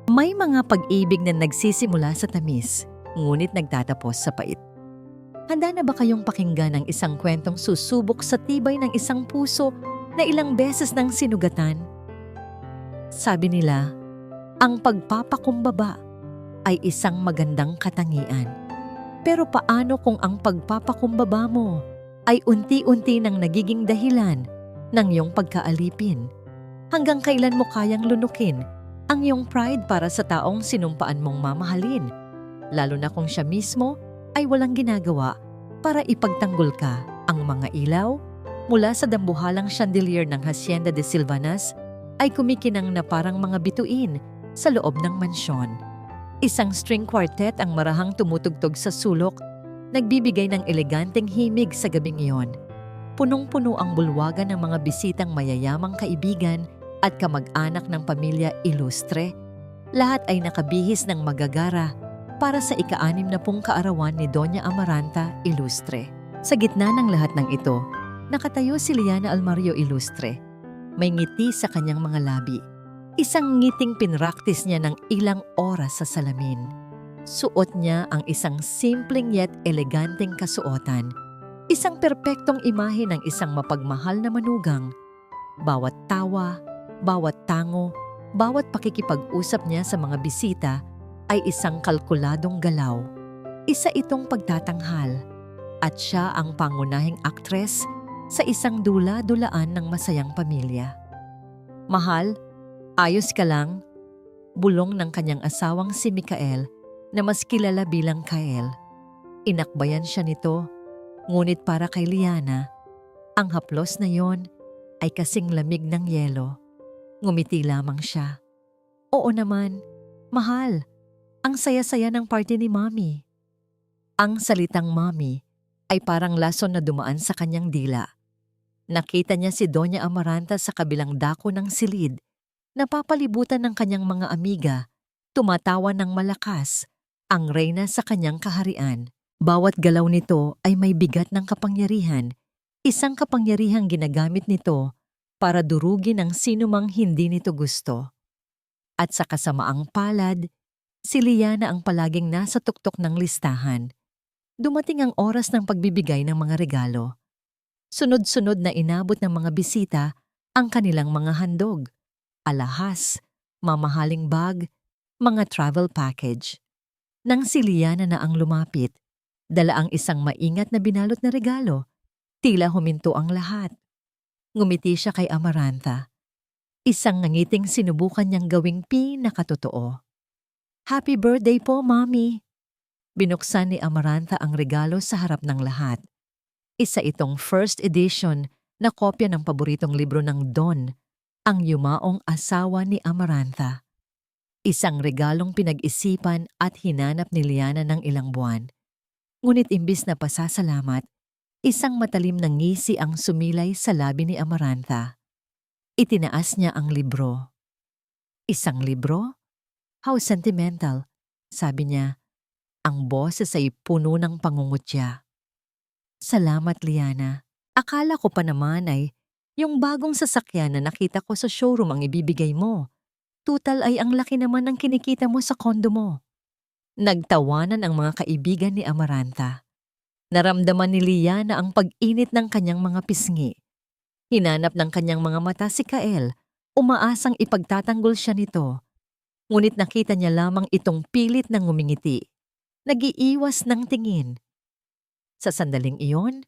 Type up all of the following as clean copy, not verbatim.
May mga pag-ibig na nagsisimula sa tamis, ngunit nagtatapos sa pait. Handa na ba kayong pakinggan ang isang kwentong susubok sa tibay ng isang puso na ilang beses nang sinugatan? Sabi nila, ang pagpapakumbaba ay isang magandang katangian. Pero paano kung ang pagpapakumbaba mo ay unti-unti nang nagiging dahilan ng iyong pagkaalipin? Hanggang kailan mo kayang lunukin ang iyong pride para sa taong sinumpaan mong mamahalin? Lalo na kung siya mismo ay walang ginagawa para ipagtanggol ka. Ang mga ilaw mula sa dambuhalang chandelier ng Hacienda de Silvanas ay kumikinang na parang mga bituin sa loob ng mansyon. Isang string quartet ang marahang tumutugtog sa sulok, nagbibigay ng eleganteng himig sa gabing iyon. Punong-puno ang bulwagan ng mga bisitang mayayamang kaibigan at kamag-anak ng pamilya Ilustre. Lahat ay nakabihis ng magagara para sa ika-60 kaarawan ni Doña Amaranta Ilustre. Sa gitna ng lahat ng ito, nakatayo si Liana Almario Ilustre. May ngiti sa kanyang mga labi. Isang ngiting pinraktis niya ng ilang oras sa salamin. Suot niya ang isang simpleng yet eleganteng kasuotan. Isang perpektong imahe ng isang mapagmahal na manugang. Bawat tawa, bawat tango, bawat pakikipag-usap niya sa mga bisita ay isang kalkuladong galaw. Isa itong pagtatanghal at siya ang pangunahing aktres sa isang dula-dulaan ng masayang pamilya. Mahal, ayos ka lang? Bulong ng kanyang asawang si Mikael na mas kilala bilang Kael. Inakbayan siya nito, ngunit para kay Liana, ang haplos na yon ay kasing lamig ng yelo. Ngumiti lamang siya. Oo naman, mahal. Ang saya-saya ng party ni Mommy. Ang salitang Mommy ay parang lason na dumaan sa kanyang dila. Nakita niya si Doña Amaranta sa kabilang dako ng silid, napapalibutan ng kanyang mga amiga, tumatawa ng malakas, ang reyna sa kanyang kaharian. Bawat galaw nito ay may bigat ng kapangyarihan, isang kapangyarihang ginagamit nito para durugin ang sinumang hindi nito gusto. At sa kasamaang palad, si Liana ang palaging nasa tuktok ng listahan. Dumating ang oras ng pagbibigay ng mga regalo. Sunod-sunod na inabot ng mga bisita ang kanilang mga handog, alahas, mamahaling bag, mga travel package. Nang si Liana na ang lumapit, dala ang isang maingat na binalot na regalo, tila huminto ang lahat. Ngumiti siya kay Amaranta. Isang ngangiting sinubukan niyang gawing pinakatotoo. Happy birthday po, Mommy! Binuksan ni Amaranta ang regalo sa harap ng lahat. Isa itong first edition na kopya ng paboritong libro ng Don, ang yumaong asawa ni Amaranta. Isang regalong pinag-isipan at hinanap ni Liana ng ilang buwan. Ngunit imbis na pasasalamat, isang matalim na ngisi ang sumilay sa labi ni Amaranta. Itinaas niya ang libro. Isang libro? How sentimental, sabi niya. Ang boses ay puno ng pangungutya. Salamat, Liana. Akala ko pa naman ay yung bagong sasakyan na nakita ko sa showroom ang ibibigay mo. Tutal ay ang laki naman ng kinikita mo sa kondo mo. Nagtawanan ang mga kaibigan ni Amaranta. Naramdaman ni Liana ang pag-init ng kanyang mga pisngi. Hinanap ng kanyang mga mata si Kael, umaasang ipagtatanggol siya nito. Ngunit nakita niya lamang itong pilit na ngumingiti. Nag-iiwas ng tingin. Sa sandaling iyon,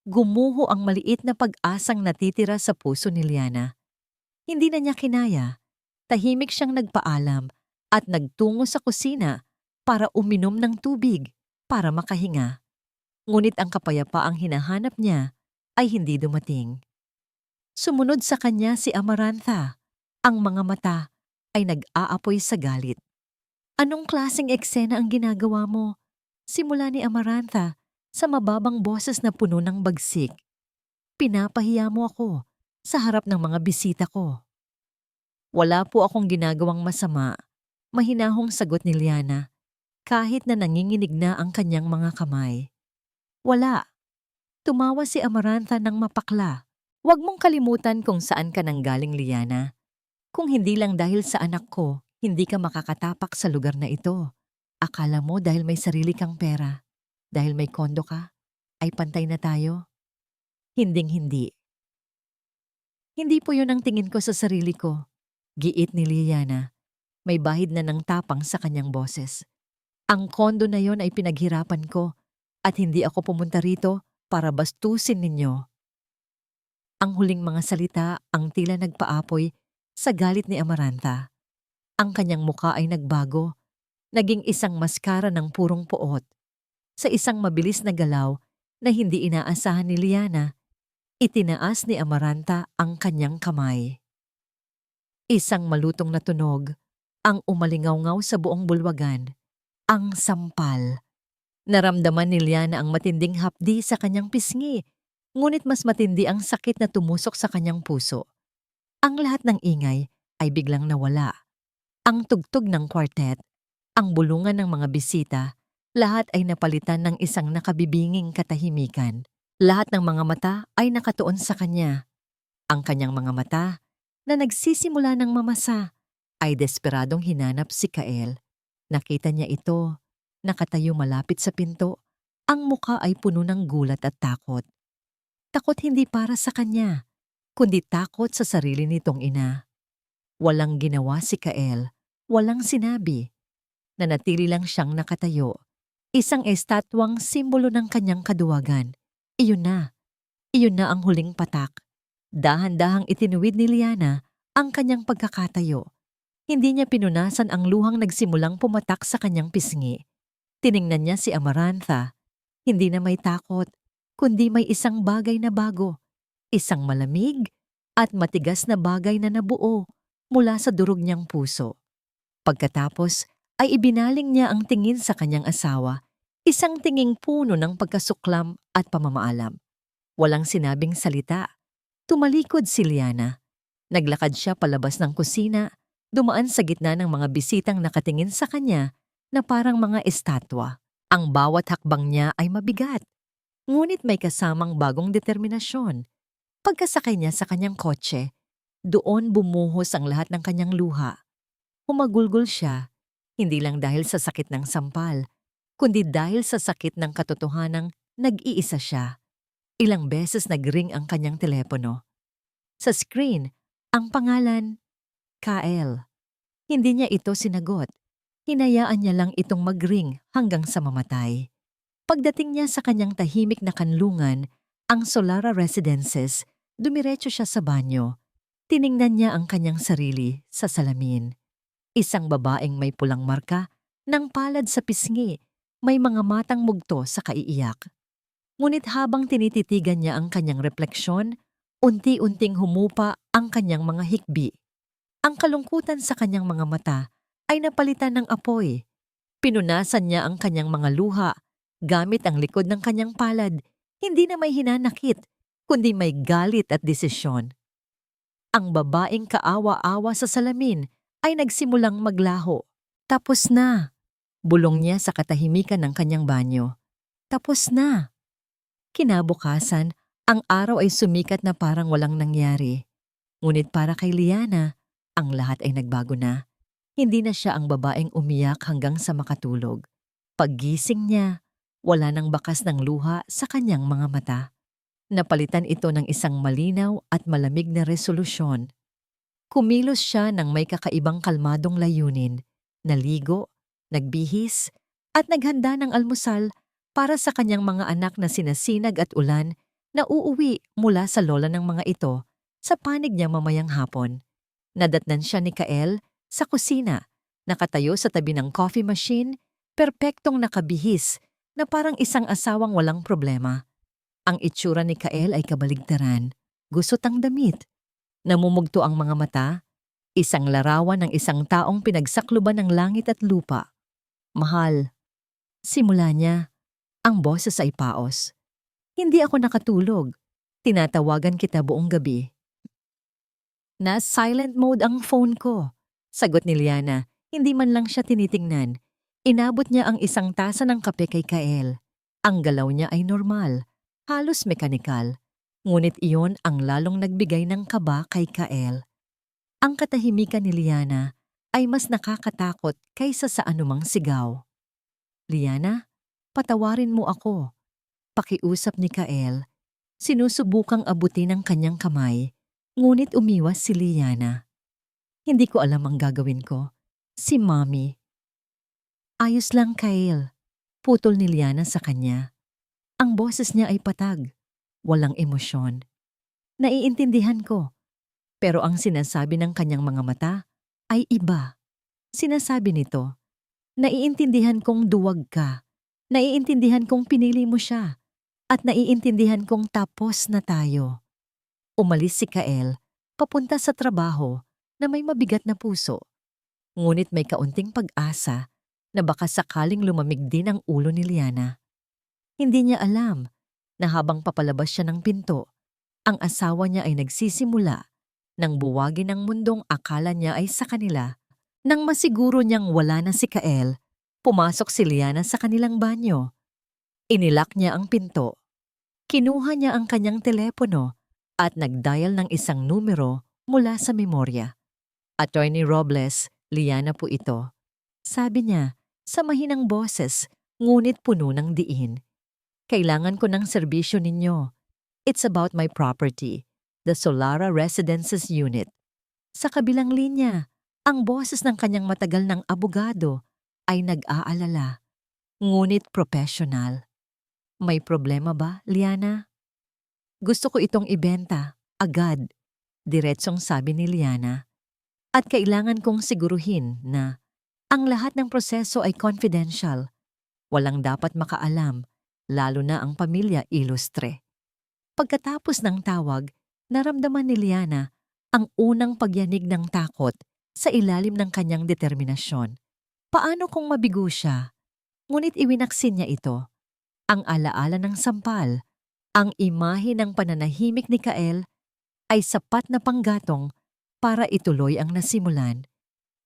gumuho ang maliit na pag-asang natitira sa puso ni Liana. Hindi na niya kinaya. Tahimik siyang nagpaalam at nagtungo sa kusina para uminom ng tubig para makahinga. Ngunit ang kapayapaang hinahanap niya ay hindi dumating. Sumunod sa kanya si Amaranta. Ang mga mata ay nag-aapoy sa galit. Anong klaseng eksena ang ginagawa mo? Simula ni Amaranta sa mababang boses na puno ng bagsik. Pinapahiya mo ako sa harap ng mga bisita ko. Wala po akong ginagawang masama, mahinahong sagot ni Liana, kahit na nanginginig na ang kanyang mga kamay. Wala. Tumawa si Amaranta ng mapakla. Huwag mong kalimutan kung saan ka nanggaling, Liana. Kung hindi lang dahil sa anak ko, Hindi ka makakatapak sa lugar na ito. Akala mo dahil may sarili kang pera, dahil may kondo ka, ay pantay na tayo? Hinding-hindi. Hindi po yun ang tingin ko sa sarili ko. Giit ni Liliana. May bahid na ng tapang sa kanyang boses. Ang kondo na yon ay pinaghirapan ko at hindi ako pumunta rito para bastusin ninyo. Ang huling mga salita ang tila nagpaapoy sa galit ni Amaranta. Ang kanyang muka ay nagbago, naging isang maskara ng purong poot. Sa isang mabilis na galaw na hindi inaasahan ni Liana, itinaas ni Amaranta ang kanyang kamay. Isang malutong na tunog ang umalingaw-ngaw sa buong bulwagan, ang sampal. Naramdaman ni Liana ang matinding hapdi sa kanyang pisngi, ngunit mas matindi ang sakit na tumusok sa kanyang puso. Ang lahat ng ingay ay biglang nawala. Ang tugtog ng quartet, ang bulungan ng mga bisita, lahat ay napalitan ng isang nakabibinging katahimikan. Lahat ng mga mata ay nakatuon sa kanya. Ang kanyang mga mata, na nagsisimula ng mamasa, ay desperadong hinanap si Kael. Nakita niya ito, nakatayo malapit sa pinto. Ang muka ay puno ng gulat at takot. Takot hindi para sa kanya, kundi takot sa sarili nitong ina. Walang ginawa si Kael, walang sinabi. Nanatili lang siyang nakatayo. Isang estatwang simbolo ng kanyang kaduwagan. Iyon na ang huling patak. Dahan-dahang itinuwid ni Liana ang kanyang pagkakatayo. Hindi niya pinunasan ang luhang nagsimulang pumatak sa kanyang pisngi. Tiningnan niya si Amarantha. Hindi na may takot, kundi may isang bagay na bago. Isang malamig at matigas na bagay na nabuo mula sa durog niyang puso. Pagkatapos ay ibinaling niya ang tingin sa kanyang asawa, isang tinging puno ng pagkasuklam at pamamaalam. Walang sinabing salita. Tumalikod si Liana. Naglakad siya palabas ng kusina, dumaan sa gitna ng mga bisitang nakatingin sa kanya na parang mga estatwa. Ang bawat hakbang niya ay mabigat, ngunit may kasamang bagong determinasyon. Pagkasakay niya sa kanyang kotse, doon bumuhos ang lahat ng kanyang luha. Humagulgol siya, hindi lang dahil sa sakit ng sampal, kundi dahil sa sakit ng katotohanang nag-iisa siya. Ilang beses nag-ring ang kanyang telepono. Sa screen, ang pangalan, Kael. Hindi niya ito sinagot. Hinayaan niya lang itong mag-ring hanggang sa mamatay. Pagdating niya sa kanyang tahimik na kanlungan, ang Solara Residences, dumiretso siya sa banyo. Tiningnan niya ang kanyang sarili sa salamin. Isang babaeng may pulang marka ng palad sa pisngi, may mga matang mugto sa kaiiyak. Ngunit habang tinititigan niya ang kanyang refleksyon, unti-unting humupa ang kanyang mga hikbi. Ang kalungkutan sa kanyang mga mata ay napalitan ng apoy. Pinunasan niya ang kanyang mga luha gamit ang likod ng kanyang palad, hindi na may hinanakit, kundi may galit at desisyon. Ang babaeng kaawa-awa sa salamin ay nagsimulang maglaho. Tapos na. Bulong niya sa katahimikan ng kanyang banyo. Tapos na. Kinabukasan, ang araw ay sumikat na parang walang nangyari. Ngunit para kay Liana, ang lahat ay nagbago na. Hindi na siya ang babaeng umiyak hanggang sa makatulog. Paggising niya, wala nang bakas ng luha sa kanyang mga mata. Napalitan ito ng isang malinaw at malamig na resolusyon. Kumilos siya ng may kakaibang kalmadong layunin, naligo, nagbihis, at naghanda ng almusal para sa kanyang mga anak na sina Sinag at Ulan na uuwi mula sa lola ng mga ito sa panig niya mamayang hapon. Nadatnan siya ni Kael sa kusina, nakatayo sa tabi ng coffee machine, perpektong nakabihis na parang isang asawang walang problema. Ang itsura ni Kael ay kabaligtaran, gusot ang damit. Namumugto ang mga mata, isang larawan ng isang taong pinagsakluban ng langit at lupa. Mahal. Simula niya, ang boses ay paos. Hindi ako nakatulog. Tinatawagan kita buong gabi. Na silent mode ang phone ko. Sagot ni Liana, hindi man lang siya tinitingnan. Inabot niya ang isang tasa ng kape kay Kael. Ang galaw niya ay normal, halos mekanikal. Ngunit iyon ang lalong nagbigay ng kaba kay Kael. Ang katahimikan ni Liana ay mas nakakatakot kaysa sa anumang sigaw. Liana, patawarin mo ako. Pakiusap ni Kael. Sinusubukang abutin ang kanyang kamay, ngunit umiwas si Liana. Hindi ko alam ang gagawin ko. Si Mommy. Ayos lang, Kael. Putol ni Liana sa kanya. Ang boses niya ay patag. Walang emosyon. Naiintindihan ko. Pero ang sinasabi ng kanyang mga mata ay iba. Sinasabi nito, naiintindihan kong duwag ka. Naiintindihan kong pinili mo siya. At naiintindihan kong tapos na tayo. Umalis si Kael, papunta sa trabaho na may mabigat na puso. Ngunit may kaunting pag-asa na baka sakaling lumamig din ang ulo ni Liana. Hindi niya alam na habang papalabas siya ng pinto, ang asawa niya ay nagsisimula nang buwagin ang mundong akala niya ay sa kanila. Nang masiguro niyang wala na si Kael, pumasok si Liana sa kanilang banyo. Inilak niya ang pinto. Kinuha niya ang kanyang telepono at nag-dial ng isang numero mula sa memorya. Attorney Robles, Liana po ito. Sabi niya, sa mahinang boses, ngunit puno ng diin. Kailangan ko ng serbisyo ninyo. It's about my property, the Solara Residences Unit. Sa kabilang linya, ang boses ng kanyang matagal ng abogado ay nag-aalala, ngunit professional. May problema ba, Liana? Gusto ko itong ibenta, agad, diretsong sabi ni Liana. At kailangan kong siguruhin na ang lahat ng proseso ay confidential. Walang dapat makaalam, lalo na ang pamilya ilustre. Pagkatapos ng tawag, naramdaman ni Liana ang unang pagyanig ng takot sa ilalim ng kanyang determinasyon. Paano kung mabigo siya? Ngunit iwinaksin niya ito. Ang alaala ng sampal, ang imahe ng pananahimik ni Kael ay sapat na panggatong para ituloy ang nasimulan.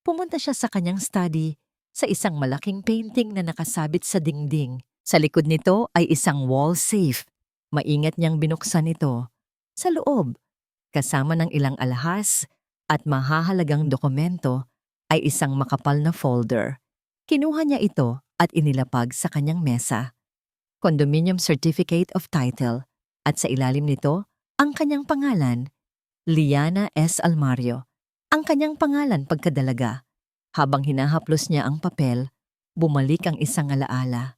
Pumunta siya sa kanyang study sa isang malaking painting na nakasabit sa dingding. Sa likod nito ay isang wall safe. Maingat niyang binuksan ito. Sa loob, kasama ng ilang alahas at mahahalagang dokumento ay isang makapal na folder. Kinuha niya ito at inilapag sa kanyang mesa. Condominium Certificate of Title at sa ilalim nito ang kanyang pangalan, Liana S. Almario. Ang kanyang pangalan pagkadalaga. Habang hinahaplos niya ang papel, bumalik ang isang alaala.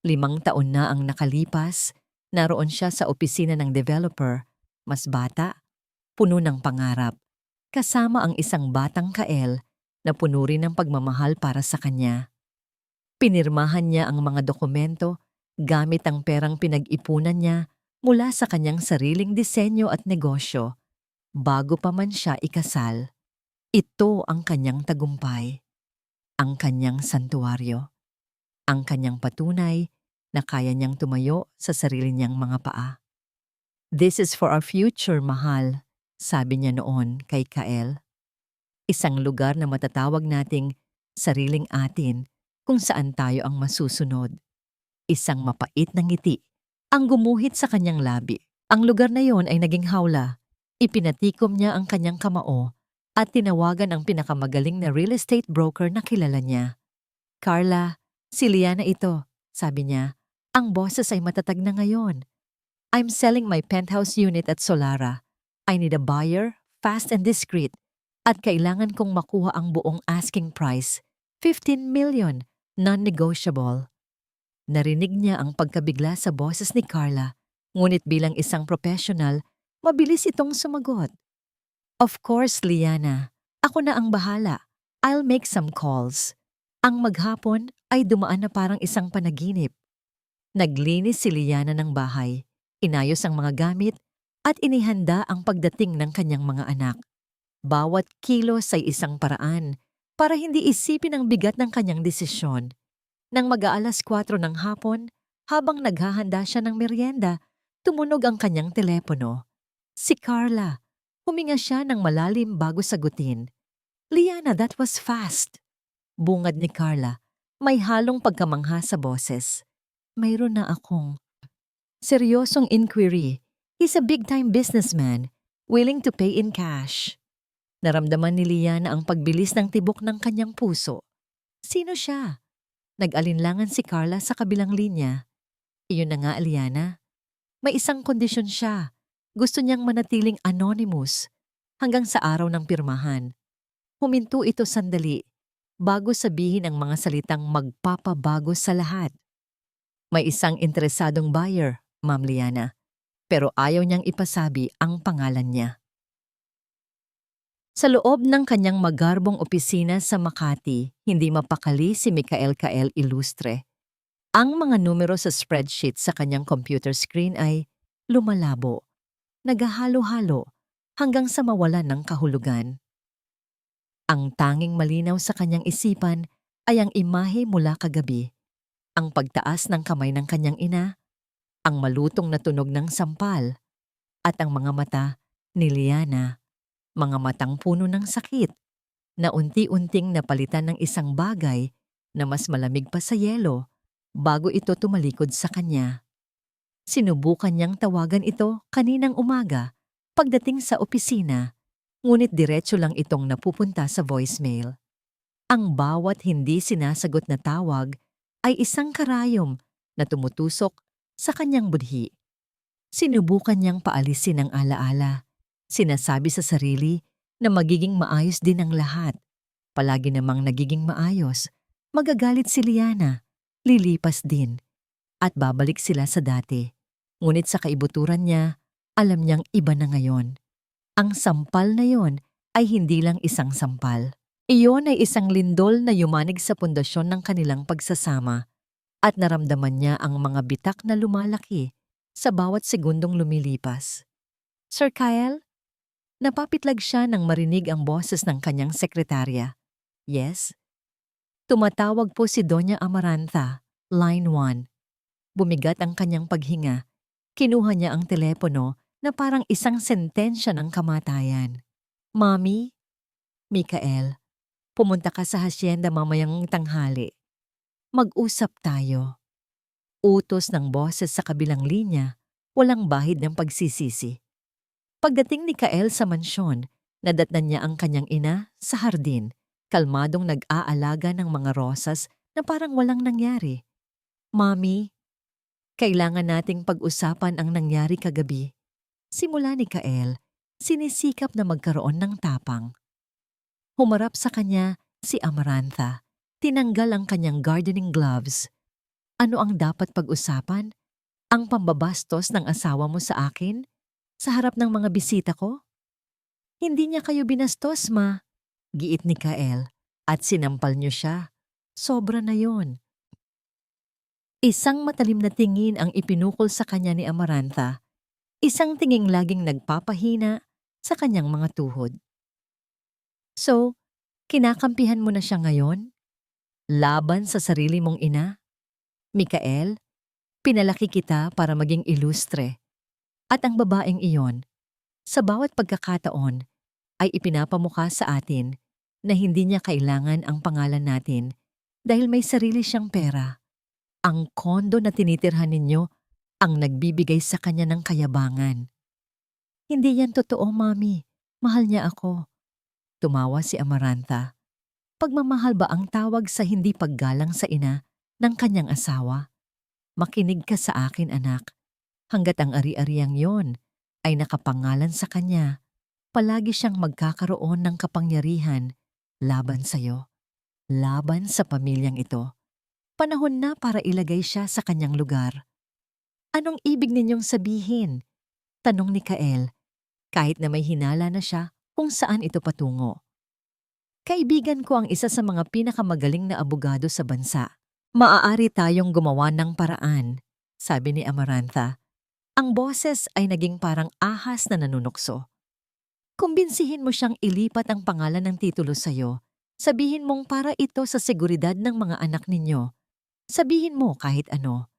5 taon na ang nakalipas, naroon siya sa opisina ng developer, mas bata, puno ng pangarap, kasama ang isang batang Kael na puno rin ng pagmamahal para sa kanya. Pinirmahan niya ang mga dokumento gamit ang perang pinag-ipunan niya mula sa kanyang sariling disenyo at negosyo, bago pa man siya ikasal. Ito ang kanyang tagumpay, ang kanyang santuaryo, ang kanyang patunay na kaya niyang tumayo sa sarili niyang mga paa. This is for our future, mahal, sabi niya noon kay Kael. Isang lugar na matatawag nating sariling atin kung saan tayo ang masusunod. Isang mapait na ngiti ang gumuhit sa kanyang labi. Ang lugar na yon ay naging hawla. Ipinatikom niya ang kanyang kamao at tinawagan ang pinakamagaling na real estate broker na kilala niya. Carla, si Liana ito, sabi niya. Ang boses ay matatag na ngayon. I'm selling my penthouse unit at Solara. I need a buyer, fast and discreet, at kailangan kong makuha ang buong asking price, 15 million, non-negotiable. Narinig niya ang pagkabigla sa boses ni Carla, ngunit bilang isang professional, mabilis itong sumagot. Of course, Liana. Ako na ang bahala. I'll make some calls. Ang maghapon ay dumaan na parang isang panaginip. Naglinis si Liana ng bahay, inayos ang mga gamit, at inihanda ang pagdating ng kanyang mga anak. Bawat kilos ay isang paraan para hindi isipin ang bigat ng kanyang desisyon. Nang mag-aalas 4 ng hapon, habang naghahanda siya ng merienda, tumunog ang kanyang telepono. Si Carla. Huminga siya ng malalim bago sagutin. Liana, that was fast. Bungad ni Carla, may halong pagkamangha sa boses. Mayroon na akong seryosong inquiry. He's a big-time businessman, willing to pay in cash. Naramdaman ni Liana ang pagbilis ng tibok ng kanyang puso. Sino siya? Nag-alinlangan si Carla sa kabilang linya. Iyon na nga, Liana. May isang kondisyon siya. Gusto niyang manatiling anonymous hanggang sa araw ng pirmahan. Huminto ito sandali bago sabihin ang mga salitang magpapabago sa lahat. May isang interesadong buyer, Ma'am Liana, pero ayaw niyang ipasabi ang pangalan niya. Sa loob ng kanyang magarbong opisina sa Makati, hindi mapakali si Mikael Kael Ilustre. Ang mga numero sa spreadsheet sa kanyang computer screen ay lumalabo, naghahalo-halo hanggang sa mawalan ng kahulugan. Ang tanging malinaw sa kanyang isipan ay ang imahe mula kagabi, ang pagtaas ng kamay ng kanyang ina, ang malutong na tunog ng sampal, at ang mga mata ni Liana, mga matang puno ng sakit, na unti-unting napalitan ng isang bagay na mas malamig pa sa yelo bago ito tumalikod sa kanya. Sinubukan niyang tawagan ito kaninang umaga pagdating sa opisina, ngunit diretso lang itong napupunta sa voicemail. Ang bawat hindi sinasagot na tawag ay isang karayom na tumutusok sa kanyang budhi. Sinubukan niyang paalisin ang alaala. Sinasabi sa sarili na magiging maayos din ang lahat. Palagi namang nagiging maayos. Magagalit si Liana, lilipas din, at babalik sila sa dati. Ngunit sa kaibuturan niya, alam niyang iba na ngayon. Ang sampal na yon ay hindi lang isang sampal. Iyon ay isang lindol na yumanig sa pundasyon ng kanilang pagsasama at naramdaman niya ang mga bitak na lumalaki sa bawat segundong lumilipas. Sir Kyle? Napapitlag siya nang marinig ang boses ng kanyang sekretarya. Yes? Tumatawag po si Doña Amaranta, line 1. Bumigat ang kanyang paghinga. Kinuha niya ang telepono na parang isang sentensya ng kamatayan. Mami? Mikael, pumunta ka sa hasyenda mamayang tanghali. Mag-usap tayo. Utos ng boses sa kabilang linya, walang bahid ng pagsisisi. Pagdating ni Kael sa mansyon, nadatnan niya ang kanyang ina sa hardin, kalmadong nag-aalaga ng mga rosas na parang walang nangyari. Mami, kailangan nating pag-usapan ang nangyari kagabi. Simula ni Kael, sinisikap na magkaroon ng tapang. Humarap sa kanya si Amarantha. Tinanggal ang kanyang gardening gloves. Ano ang dapat pag-usapan? Ang pambabastos ng asawa mo sa akin? Sa harap ng mga bisita ko? Hindi niya kayo binastos, ma. Giit ni Kael at sinampal niyo siya. Sobra na yon. Isang matalim na tingin ang ipinukol sa kanya ni Amarantha. Isang tinging laging nagpapahina sa kanyang mga tuhod. So, kinakampihan mo na siya ngayon? Laban sa sarili mong ina? Mikael, pinalaki kita para maging ilustre. At ang babaeng iyon, sa bawat pagkakataon, ay ipinapamukha sa atin na hindi niya kailangan ang pangalan natin dahil may sarili siyang pera. Ang kondo na tinitirhan ninyo ang nagbibigay sa kanya ng kayabangan. Hindi yan totoo, Mami. Mahal niya ako. Tumawa si Amarantha. Pagmamahal ba ang tawag sa hindi paggalang sa ina ng kanyang asawa? Makinig ka sa akin, anak. Hanggat ang ari-ariang yon ay nakapangalan sa kanya, palagi siyang magkakaroon ng kapangyarihan laban sa'yo, laban sa pamilyang ito. Panahon na para ilagay siya sa kanyang lugar. Anong ibig ninyong sabihin? Tanong ni Kael, kahit na may hinala na siya kung saan ito patungo. Kaibigan ko ang isa sa mga pinakamagaling na abogado sa bansa. Maaari tayong gumawa ng paraan, sabi ni Amarantha. Ang boses ay naging parang ahas na nanunukso. Kumbinsihin mo siyang ilipat ang pangalan ng titulo sa'yo. Sabihin mong para ito sa seguridad ng mga anak ninyo. Sabihin mo kahit ano.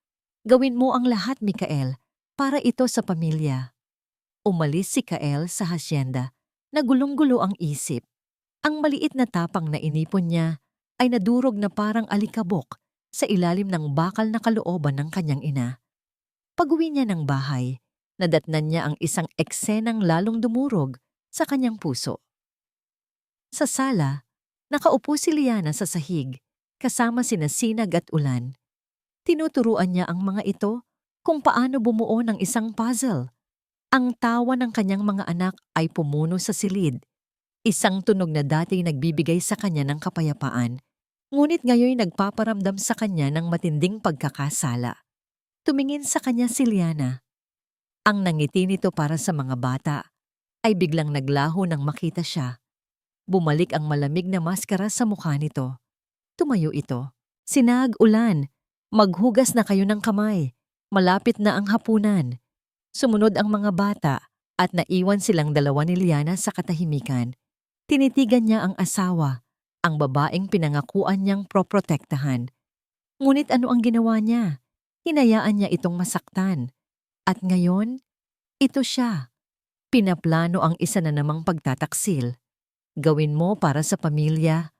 Gawin mo ang lahat, Mikael, para ito sa pamilya. Umalis si Kael sa hasyenda. Nagulong-gulo ang isip. Ang maliit na tapang na inipon niya ay nadurog na parang alikabok sa ilalim ng bakal na kalooban ng kanyang ina. Pag-uwi niya ng bahay, nadatnan niya ang isang eksenang lalong dumurog sa kanyang puso. Sa sala, nakaupo si Liana sa sahig, kasama sina Sinag at Ulan. Tinuturuan niya ang mga ito kung paano bumuo ng isang puzzle. Ang tawa ng kanyang mga anak ay pumuno sa silid, isang tunog na dati nagbibigay sa kanya ng kapayapaan, ngunit ngayon nagpaparamdam sa kanya ng matinding pagkakasala. Tumingin sa kanya si Liana. Ang nangiti nito para sa mga bata ay biglang naglaho nang makita siya. Bumalik ang malamig na maskara sa mukha nito. Tumayo ito. Sinag, Ulan, maghugas na kayo ng kamay. Malapit na ang hapunan. Sumunod ang mga bata at naiwan silang dalawa ni Liana sa katahimikan. Tinitigan niya ang asawa, ang babaeng pinangakuan niyang proprotektahan. Ngunit ano ang ginawa niya? Hinayaan niya itong masaktan. At ngayon, ito siya. Pinaplano ang isa na namang pagtataksil. Gawin mo para sa pamilya.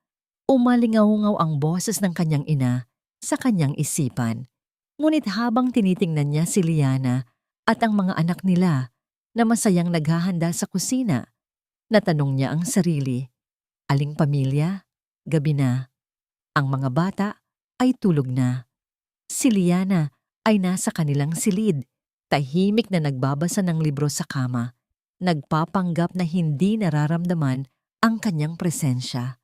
Umalingaw-ngaw ang boses ng kanyang ina sa kanyang isipan. Ngunit habang tinitingnan niya si Liana at ang mga anak nila na masayang naghahanda sa kusina, natanong niya ang sarili, aling pamilya? Gabi na. Ang mga bata ay tulog na. Si Liana ay nasa kanilang silid, tahimik na nagbabasa ng libro sa kama, nagpapanggap na hindi nararamdaman ang kanyang presensya.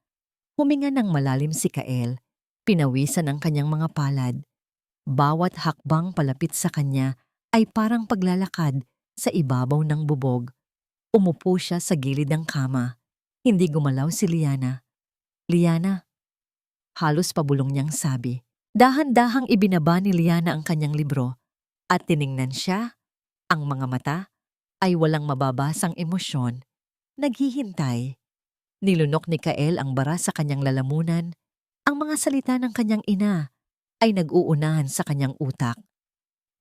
Huminga ng malalim si Kael, pinawisan ang kanyang mga palad. Bawat hakbang palapit sa kanya ay parang paglalakad sa ibabaw ng bubog. Umupo siya sa gilid ng kama. Hindi gumalaw si Liana. Liana, halos pabulong niyang sabi. Dahan-dahang ibinaba ni Liana ang kanyang libro at tiningnan siya. Ang mga mata ay walang mababasang emosyon. Naghihintay. Nilunok ni Kael ang bara sa kanyang lalamunan. Ang mga salita ng kanyang ina ay nag-uunahan sa kanyang utak.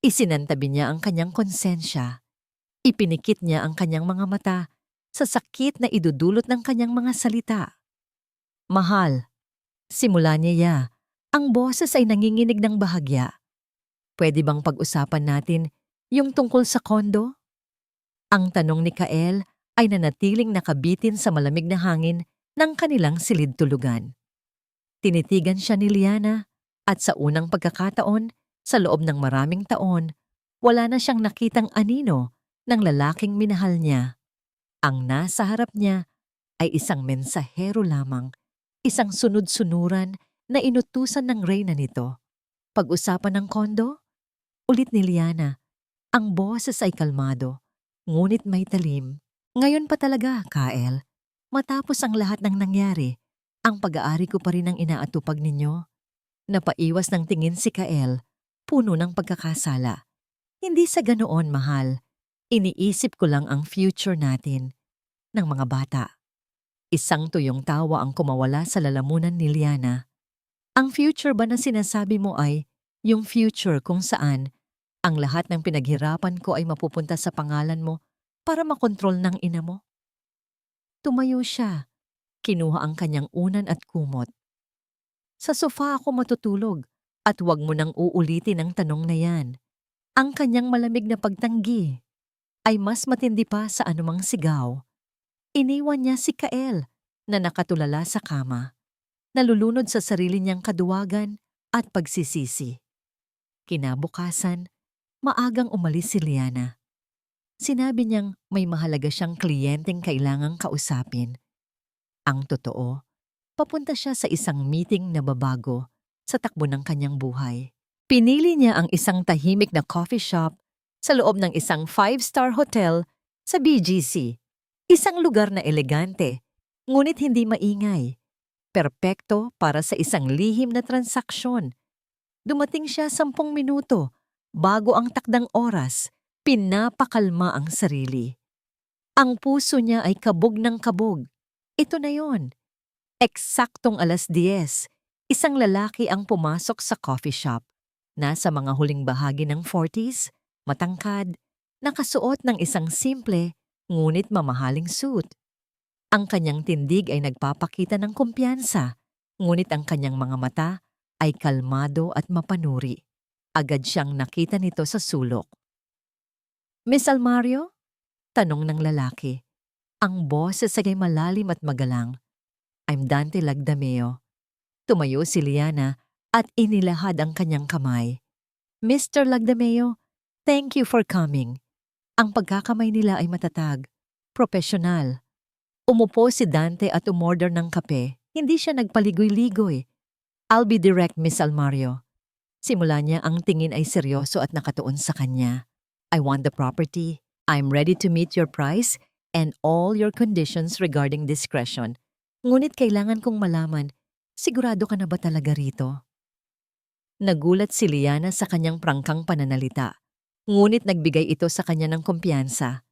Isinantabi niya ang kanyang konsensya. Ipinikit niya ang kanyang mga mata sa sakit na idudulot ng kanyang mga salita. Mahal, simula niya, ang boses ay nanginginig ng bahagya. Pwede bang pag-usapan natin yung tungkol sa kondo? Ang tanong ni Kael ay nanatiling nakabitin sa malamig na hangin ng kanilang silid tulugan. Tinitigan siya ni Liana at sa unang pagkakataon, sa loob ng maraming taon, wala na siyang nakitang anino ng lalaking minahal niya. Ang nasa harap niya ay isang mensahero lamang, isang sunod-sunuran na inutusan ng reyna nito. Pag-usapan ng kondo? Ulit ni Liana. Ang boses ay kalmado, ngunit may talim. Ngayon pa talaga, Kael. Matapos ang lahat ng nangyari, ang pag-aari ko pa rin ang inaatupag ninyo. Napaiwas ng tingin si Kael, puno ng pagkakasala. Hindi sa ganoon, mahal. Iniisip ko lang ang future natin, ng mga bata. Isang tuyong tawa ang kumawala sa lalamunan ni Liana. Ang future ba na sinasabi mo ay yung future kung saan ang lahat ng pinaghirapan ko ay mapupunta sa pangalan mo para makontrol ng ina mo? Tumayo siya. Kinuha ang kanyang unan at kumot. Sa sofa ako matutulog at huwag mo nang uulitin ang tanong na yan. Ang kanyang malamig na pagtanggi ay mas matindi pa sa anumang sigaw. Iniwan niya si Kael na nakatulala sa kama, nalulunod sa sarili niyang kaduwagan at pagsisisi. Kinabukasan, maagang umalis si Liana. Sinabi niyang may mahalaga siyang kliyenteng kailangang kausapin. Ang totoo, papunta siya sa isang meeting na babago sa takbo ng kanyang buhay. Pinili niya ang isang tahimik na coffee shop sa loob ng isang 5-star hotel sa BGC. Isang lugar na elegante, ngunit hindi maingay. Perpekto para sa isang lihim na transaksyon. Dumating siya 10 minuto bago ang takdang oras. Pinapakalma ang sarili. Ang puso niya ay kabog ng kabog. Ito na yon. Eksaktong 10:00, isang lalaki ang pumasok sa coffee shop. Nasa mga huling bahagi ng 40s, matangkad, nakasuot ng isang simple ngunit mamahaling suit. Ang kanyang tindig ay nagpapakita ng kumpiyansa, ngunit ang kanyang mga mata ay kalmado at mapanuri. Agad siyang nakita nito sa sulok. Miss Almario? Tanong ng lalaki. Ang boses ay malalim at magalang. I'm Dante Lagdameo. Tumayo si Liana at inilahad ang kanyang kamay. Mr. Lagdameo, thank you for coming. Ang pagkakamay nila ay matatag, profesional. Umupo si Dante at umorder ng kape. Hindi siya nagpaligoy-ligoy. I'll be direct, Miss Almario. Simula niya ang tingin ay seryoso at nakatuon sa kanya. I want the property. I'm ready to meet your price and all your conditions regarding discretion. Ngunit kailangan kong malaman, sigurado ka na ba talaga rito? Nagulat si Liana sa kanyang prangkang pananalita. Ngunit nagbigay ito sa kanya ng kumpiyansa.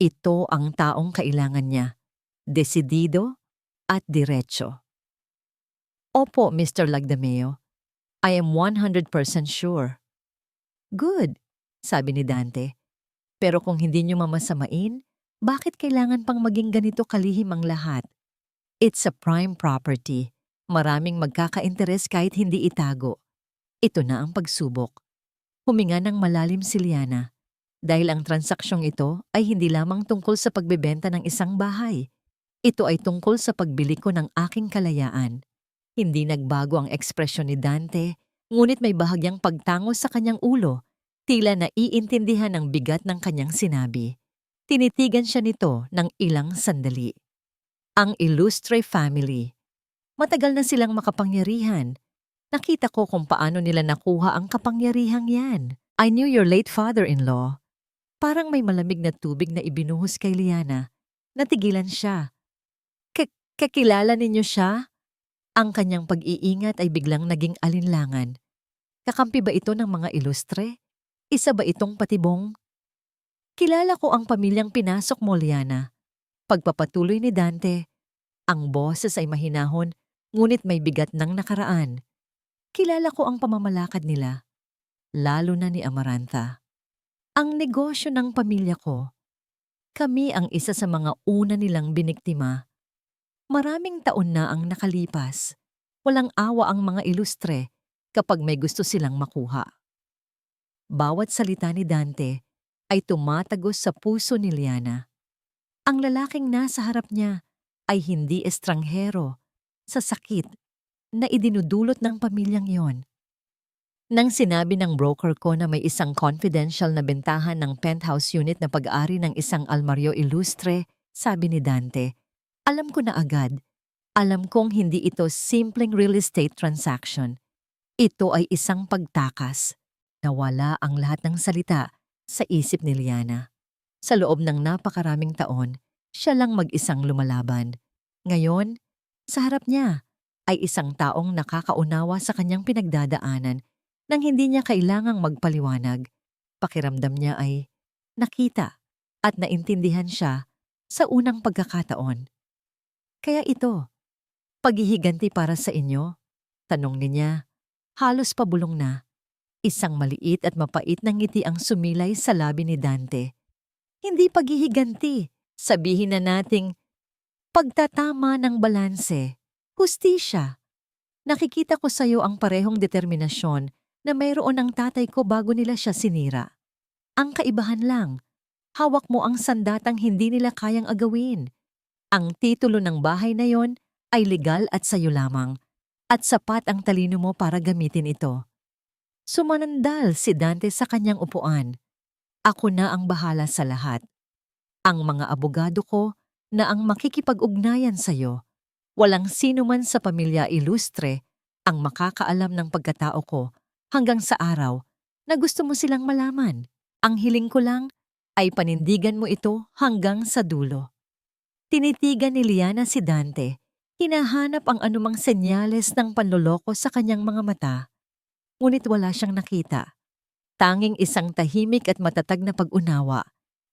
Ito ang taong kailangan niya. Desidido at diretso. Opo, Mr. Lagdameo. I am 100% sure. Good, sabi ni Dante. Pero kung hindi niyo mamasamain, bakit kailangan pang maging ganito kalihim ang lahat? It's a prime property. Maraming magkaka-interes kahit hindi itago. Ito na ang pagsubok. Huminga ng malalim si Liana. Dahil ang transaksyong ito ay hindi lamang tungkol sa pagbebenta ng isang bahay. Ito ay tungkol sa pagbili ko ng aking kalayaan. Hindi nagbago ang ekspresyon ni Dante, ngunit may bahagyang pagtango sa kanyang ulo, tila naiintindihan ang bigat ng kanyang sinabi. Tinitigan siya nito ng ilang sandali. Ang Illustre family. Matagal na silang makapangyarihan. Nakita ko kung paano nila nakuha ang kapangyarihang yan. I knew your late father-in-law. Parang may malamig na tubig na ibinuhos kay Liana. Natigilan siya. Kakilala ninyo siya? Ang kanyang pag-iingat ay biglang naging alinlangan. Kakampi ba ito ng mga ilustre? Isa ba itong patibong? Kilala ko ang pamilyang pinasok mo, Liana. Pagpapatuloy ni Dante, ang boses ay mahinahon, ngunit may bigat ng nakaraan. Kilala ko ang pamamalakad nila, lalo na ni Amarantha. Ang negosyo ng pamilya ko, kami ang isa sa mga una nilang biniktima. Maraming taon na ang nakalipas. Walang awa ang mga ilustre kapag may gusto silang makuha. Bawat salita ni Dante ay tumatagos sa puso ni Liana. Ang lalaking nasa harap niya ay hindi estranghero sa sakit na idinudulot ng pamilyang iyon. Nang sinabi ng broker ko na may isang confidential na bentahan ng penthouse unit na pag-ari ng isang Almario Illustre, sabi ni Dante, alam ko na agad. Alam kong hindi ito simpleng real estate transaction. Ito ay isang pagtakas. Nawala ang lahat ng salita sa isip ni Liana. Sa loob ng napakaraming taon, siya lang mag-isang lumalaban. Ngayon, sa harap niya ay isang taong nakakaunawa sa kanyang pinagdadaanan nang hindi niya kailangang magpaliwanag. Pakiramdam niya ay nakita at naintindihan siya sa unang pagkakataon. Kaya ito, paghihiganti para sa inyo? Tanong niya, halos pabulong na. Isang maliit at mapait na ngiti ang sumilay sa labi ni Dante. Hindi paghihiganti, sabihin na nating pagtatama ng balanse, hustisya. Nakikita ko sa iyo ang parehong determinasyon na mayroon ang tatay ko bago nila siya sinira. Ang kaibahan lang, hawak mo ang sandatang hindi nila kayang agawin. Ang titulo ng bahay na yon ay legal at sayo lamang, at sapat ang talino mo para gamitin ito. Sumanandal si Dante sa kanyang upuan. Ako na ang bahala sa lahat. Ang mga abogado ko na ang makikipag-ugnayan sa iyo. Walang sino man sa pamilya Illustre ang makakaalam ng pagkatao ko hanggang sa araw na gusto mo silang malaman. Ang hiling ko lang ay panindigan mo ito hanggang sa dulo. Tinitigan ni Liana si Dante. Hinahanap ang anumang senyales ng panloloko sa kanyang mga mata. Ngunit wala siyang nakita. Tanging isang tahimik at matatag na pag-unawa.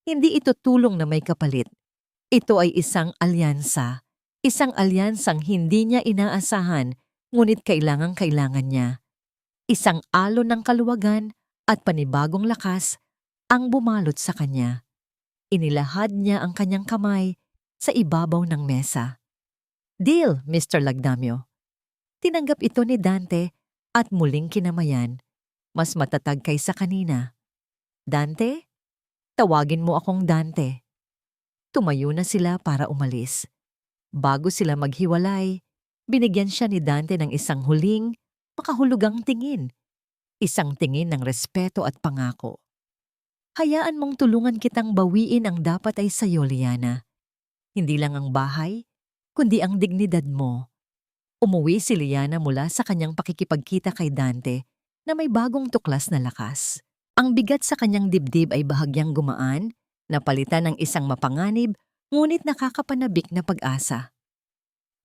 Hindi ito tulong na may kapalit. Ito ay isang alyansa. Isang alyansang hindi niya inaasahan, ngunit kailangang-kailangan niya. Isang alon ng kaluwagan at panibagong lakas ang bumalot sa kanya. Inilahad niya ang kanyang kamay sa ibabaw ng mesa. Deal, Mr. Lagdameo. Tinanggap ito ni Dante at muling kinamayan. Mas matatag kaysa kanina. Dante? Tawagin mo akong Dante. Tumayo na sila para umalis. Bago sila maghiwalay, binigyan siya ni Dante ng isang huling, makahulugang tingin. Isang tingin ng respeto at pangako. Hayaan mong tulungan kitang bawiin ang dapat ay sa'yo, Liana. Hindi lang ang bahay, kundi ang dignidad mo. Umuwi si Liana mula sa kanyang pakikipagkita kay Dante na may bagong tuklas na lakas. Ang bigat sa kanyang dibdib ay bahagyang gumaan, napalitan ng isang mapanganib ngunit nakakapanabik na pag-asa.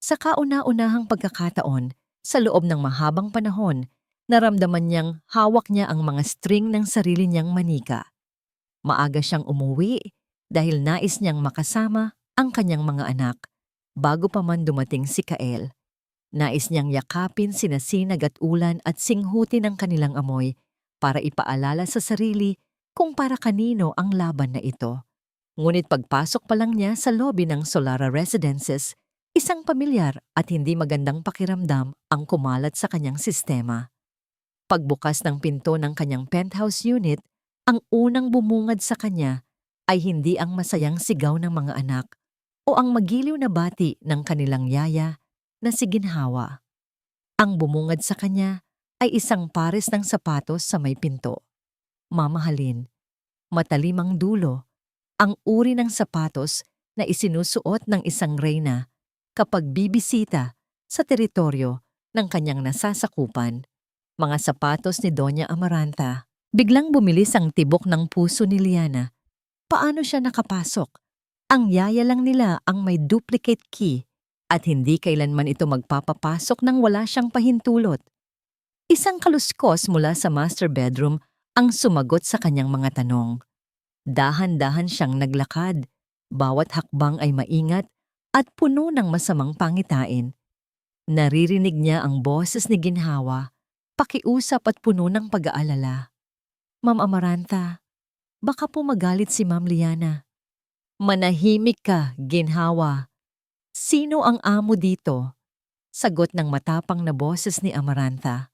Sa kauna-unahang pagkakataon, sa loob ng mahabang panahon, naramdaman niyang hawak niya ang mga string ng sarili niyang manika. Maaga siyang umuwi dahil nais niyang makasama ang kanyang mga anak bago pa man dumating si Kael. Nais niyang yakapin sina Sinag at Ulan at singhutin ang kanilang amoy para ipaalala sa sarili kung para kanino ang laban na ito. Ngunit pagpasok pa lang niya sa lobby ng Solara Residences, isang pamilyar at hindi magandang pakiramdam ang kumalat sa kanyang sistema. Pagbukas ng pinto ng kanyang penthouse unit, ang unang bumungad sa kanya ay hindi ang masayang sigaw ng mga anak o ang magiliw na bati ng kanilang yaya na si Ginhawa. Ang bumungad sa kanya ay isang pares ng sapatos sa may pinto. Mamahalin, matalimang dulo, ang uri ng sapatos na isinusuot ng isang reyna kapag bibisita sa teritoryo ng kanyang nasasakupan. Mga sapatos ni Doña Amaranta. Biglang bumilis ang tibok ng puso ni Liana. Paano siya nakapasok? Ang yaya lang nila ang may duplicate key at hindi kailanman ito magpapapasok nang wala siyang pahintulot. Isang kaluskos mula sa master bedroom ang sumagot sa kanyang mga tanong. Dahan-dahan siyang naglakad. Bawat hakbang ay maingat at puno ng masamang pangitain. Naririnig niya ang boses ni Ginhawa, pakiusap at puno ng pag-aalala. Ma'am Amaranta, baka po magalit si Ma'am Liana. Manahimik ka, Ginhawa. Sino ang amo dito? Sagot ng matapang na boses ni Amaranta.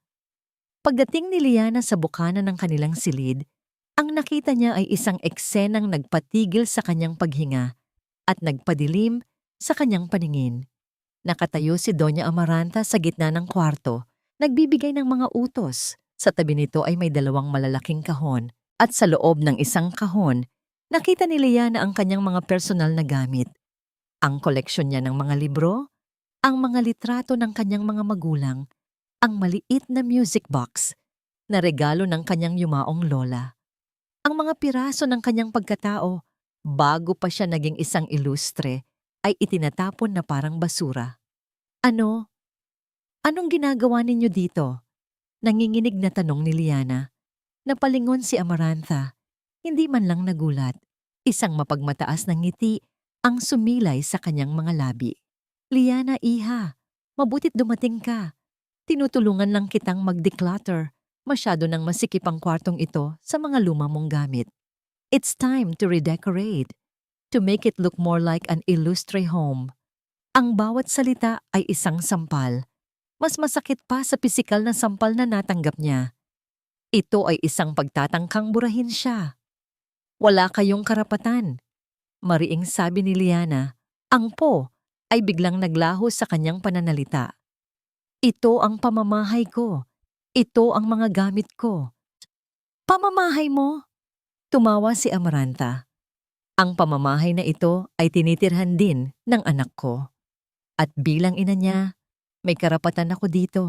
Pagdating ni Liana sa bukana ng kanilang silid, ang nakita niya ay isang eksenang nagpatigil sa kanyang paghinga at nagpadilim sa kanyang paningin. Nakatayo si Doña Amaranta sa gitna ng kwarto, nagbibigay ng mga utos. Sa tabi nito ay may dalawang malalaking kahon at sa loob ng isang kahon, nakita ni Liana ang kanyang mga personal na gamit. Ang koleksyon niya ng mga libro, ang mga litrato ng kanyang mga magulang, ang maliit na music box na regalo ng kanyang yumaong lola. Ang mga piraso ng kanyang pagkatao, bago pa siya naging isang ilustre, ay itinatapon na parang basura. Ano? Anong ginagawa ninyo dito? Nanginginig na tanong ni Liana. Napalingon si Amarantha. Hindi man lang nagulat. Isang mapagmataas na ngiti ang sumilay sa kanyang mga labi. Liana, iha, mabutit dumating ka. Tinutulungan lang kitang mag-declutter. Masyado nang masikip ang kwartong ito sa mga luma mong gamit. It's time to redecorate, to make it look more like an illustre home. Ang bawat salita ay isang sampal. Mas masakit pa sa pisikal na sampal na natanggap niya. Ito ay isang pagtatangkang burahin siya. Wala kayong karapatan. Mariing sabi ni Liana, ang po ay biglang naglaho sa kanyang pananalita. Ito ang pamamahay ko. Ito ang mga gamit ko. Pamamahay mo? Tumawa si Amaranta. Ang pamamahay na ito ay tinitirhan din ng anak ko. At bilang ina niya, may karapatan ako dito.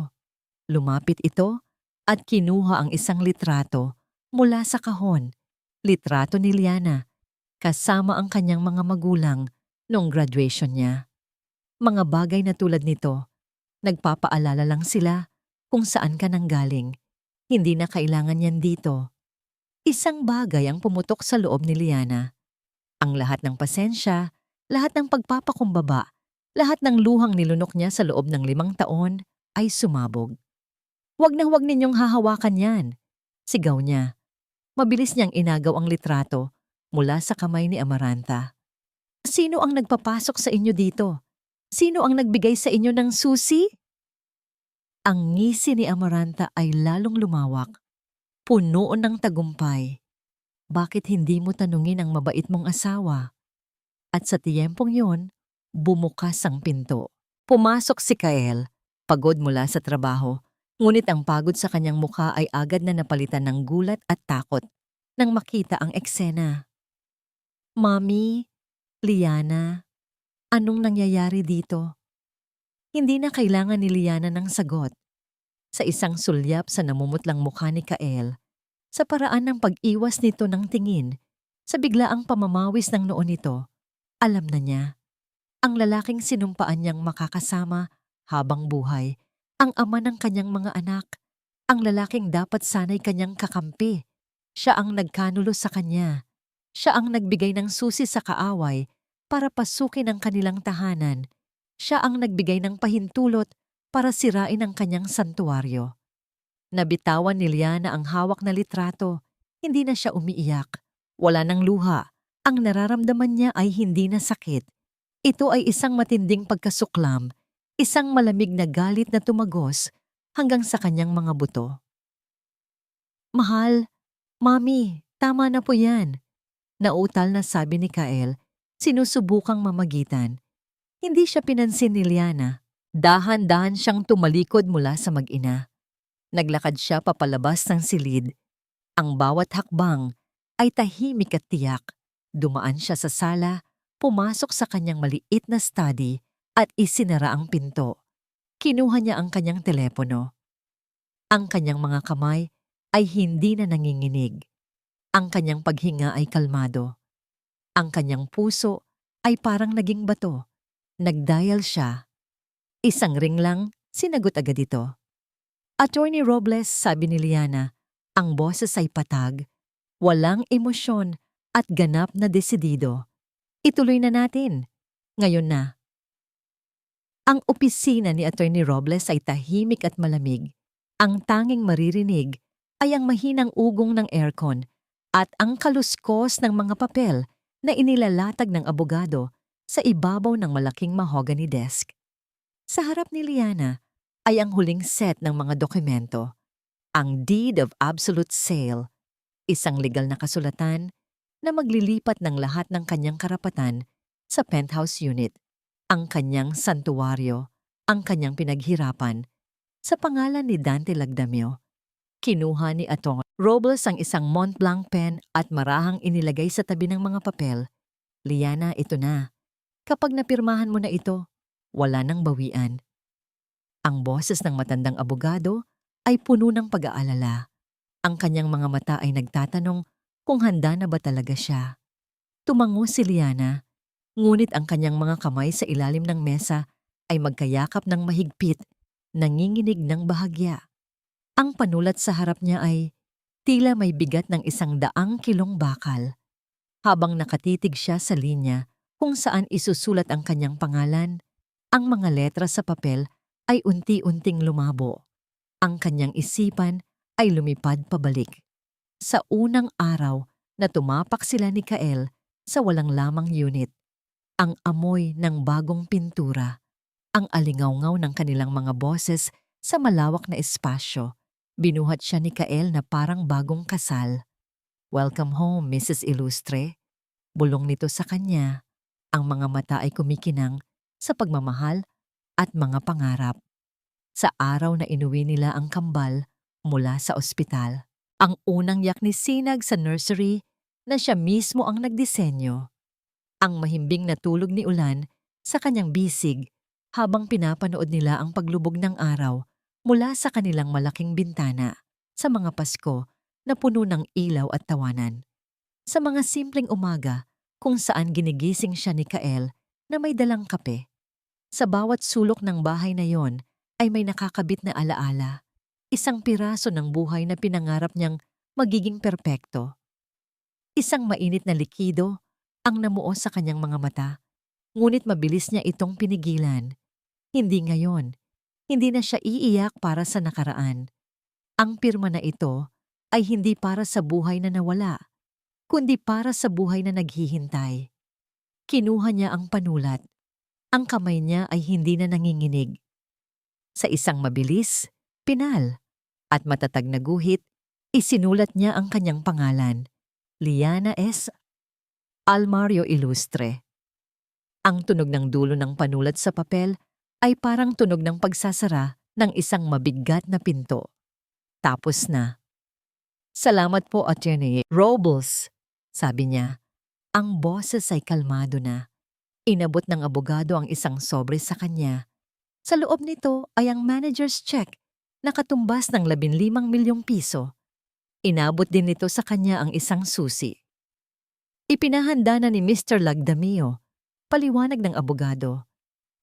Lumapit ito at kinuha ang isang litrato mula sa kahon. Litrato ni Liana, kasama ang kanyang mga magulang noong graduation niya. Mga bagay na tulad nito, nagpapaalala lang sila kung saan ka nanggaling. Hindi na kailangan yan dito. Isang bagay ang pumutok sa loob ni Liana. Ang lahat ng pasensya, lahat ng pagpapakumbaba, lahat ng luhang nilunok niya sa loob ng 5 taon ay sumabog. Huwag ninyong hahawakan yan, sigaw niya. Mabilis niyang inagaw ang litrato mula sa kamay ni Amaranta. Sino ang nagpapasok sa inyo dito? Sino ang nagbigay sa inyo ng susi? Ang ngisi ni Amaranta ay lalong lumawak. Puno ng tagumpay. Bakit hindi mo tanungin ang mabait mong asawa? At sa tiyempong yon, Bumukas ang pinto. Pumasok si Kael, pagod mula sa trabaho, ngunit ang pagod sa kanyang mukha ay agad na napalitan ng gulat at takot nang makita ang eksena. Mommy, Liana, anong nangyayari dito? Hindi na kailangan ni Liana ng sagot. Sa isang sulyap sa namumutlang mukha ni Kael, sa paraan ng pag-iwas nito ng tingin, sa biglaang pamamawis ng noo nito, alam na niya. Ang lalaking sinumpaan niyang makakasama habang buhay, ang ama ng kanyang mga anak, ang lalaking dapat sana'y kanyang kakampi. Siya ang nagkanulo sa kanya. Siya ang nagbigay ng susi sa kaaway para pasukin ang kanilang tahanan. Siya ang nagbigay ng pahintulot para sirain ang kanyang santuaryo. Nabitawan ni Liana ang hawak na litrato. Hindi na siya umiiyak. Wala ng luha. Ang nararamdaman niya ay hindi na sakit. Ito ay isang matinding pagkasuklam, isang malamig na galit na tumagos hanggang sa kanyang mga buto. Mahal, Mami, tama na po yan. Nautal na sabi ni Kael, sinusubukang mamagitan. Hindi siya pinansin ni Liana. Dahan-dahan siyang tumalikod mula sa mag-ina. Naglakad siya papalabas ng silid. Ang bawat hakbang ay tahimik at tiyak. Dumaan siya sa sala, pumasok sa kanyang maliit na study at isinara ang pinto. Kinuha niya ang kanyang telepono. Ang kanyang mga kamay ay hindi na nanginginig. Ang kanyang paghinga ay kalmado. Ang kanyang puso ay parang naging bato. Nagdial siya. Isang ring lang, sinagot agad ito. Attorney Robles, sabi ni Liana, ang boses ay patag, walang emosyon at ganap na desidido. Ituloy na natin. Ngayon na. Ang opisina ni Attorney Robles ay tahimik at malamig. Ang tanging maririnig ay ang mahinang ugong ng aircon at ang kaluskos ng mga papel na inilalatag ng abogado sa ibabaw ng malaking mahogany desk. Sa harap ni Liana ay ang huling set ng mga dokumento. Ang Deed of Absolute Sale, isang legal na kasulatan na maglilipat ng lahat ng kanyang karapatan sa penthouse unit, ang kanyang santuwaryo, ang kanyang pinaghirapan, sa pangalan ni Dante Lagdamio. Kinuha ni Atong Robles ang isang Montblanc pen at marahang inilagay sa tabi ng mga papel. Liana, ito na. Kapag napirmahan mo na ito, wala nang bawian. Ang boses ng matandang abogado ay puno ng pag-aalala. Ang kanyang mga mata ay nagtatanong kung handa na ba talaga siya. Tumango si Liana, ngunit ang kanyang mga kamay sa ilalim ng mesa ay magkayakap ng mahigpit, nanginginig ng bahagya. Ang panulat sa harap niya ay tila may bigat ng 100 kilong bakal. Habang nakatitig siya sa linya kung saan isusulat ang kanyang pangalan, ang mga letra sa papel ay unti-unting lumabo. Ang kanyang isipan ay lumipad pabalik. Sa unang araw na tumapak sila ni Kael sa walang lamang unit, ang amoy ng bagong pintura, ang alingawngaw ng kanilang mga boses sa malawak na espasyo, binuhat siya ni Kael na parang bagong kasal. Welcome home, Mrs. Illustre. Bulong nito sa kanya, ang mga mata ay kumikinang sa pagmamahal at mga pangarap. Sa araw na inuwi nila ang kambal mula sa ospital, ang unang yak ni Sinag sa nursery na siya mismo ang nagdisenyo. Ang mahimbing na tulog ni Ulan sa kanyang bisig habang pinapanood nila ang paglubog ng araw mula sa kanilang malaking bintana sa mga Pasko na puno ng ilaw at tawanan. Sa mga simpleng umaga kung saan ginigising siya ni Kael na may dalang kape. Sa bawat sulok ng bahay na yon ay may nakakabit na alaala, isang piraso ng buhay na pinangarap niyang magiging perpekto. Isang mainit na likido ang namuo sa kanyang mga mata, ngunit mabilis niya itong pinigilan. Hindi ngayon, hindi na siya iiyak para sa nakaraan. Ang pirma na ito ay hindi para sa buhay na nawala, kundi para sa buhay na naghihintay. Kinuha niya ang panulat. Ang kamay niya ay hindi na nanginginig. Sa isang mabilis, pinal, at matatag na guhit, isinulat niya ang kanyang pangalan, Liana S. Almario Illustre. Ang tunog ng dulo ng panulat sa papel ay parang tunog ng pagsasara ng isang mabigat na pinto. Tapos na. "Salamat po, Attorney Robles," sabi niya. Ang boses ay kalmado na. Inabot ng abogado ang isang sobre sa kanya. Sa loob nito ay ang manager's check na katumbas ng 15 milyong piso. Inabot din nito sa kanya ang isang susi. Ipinahanda na ni Mr. Lagdamio, paliwanag ng abogado.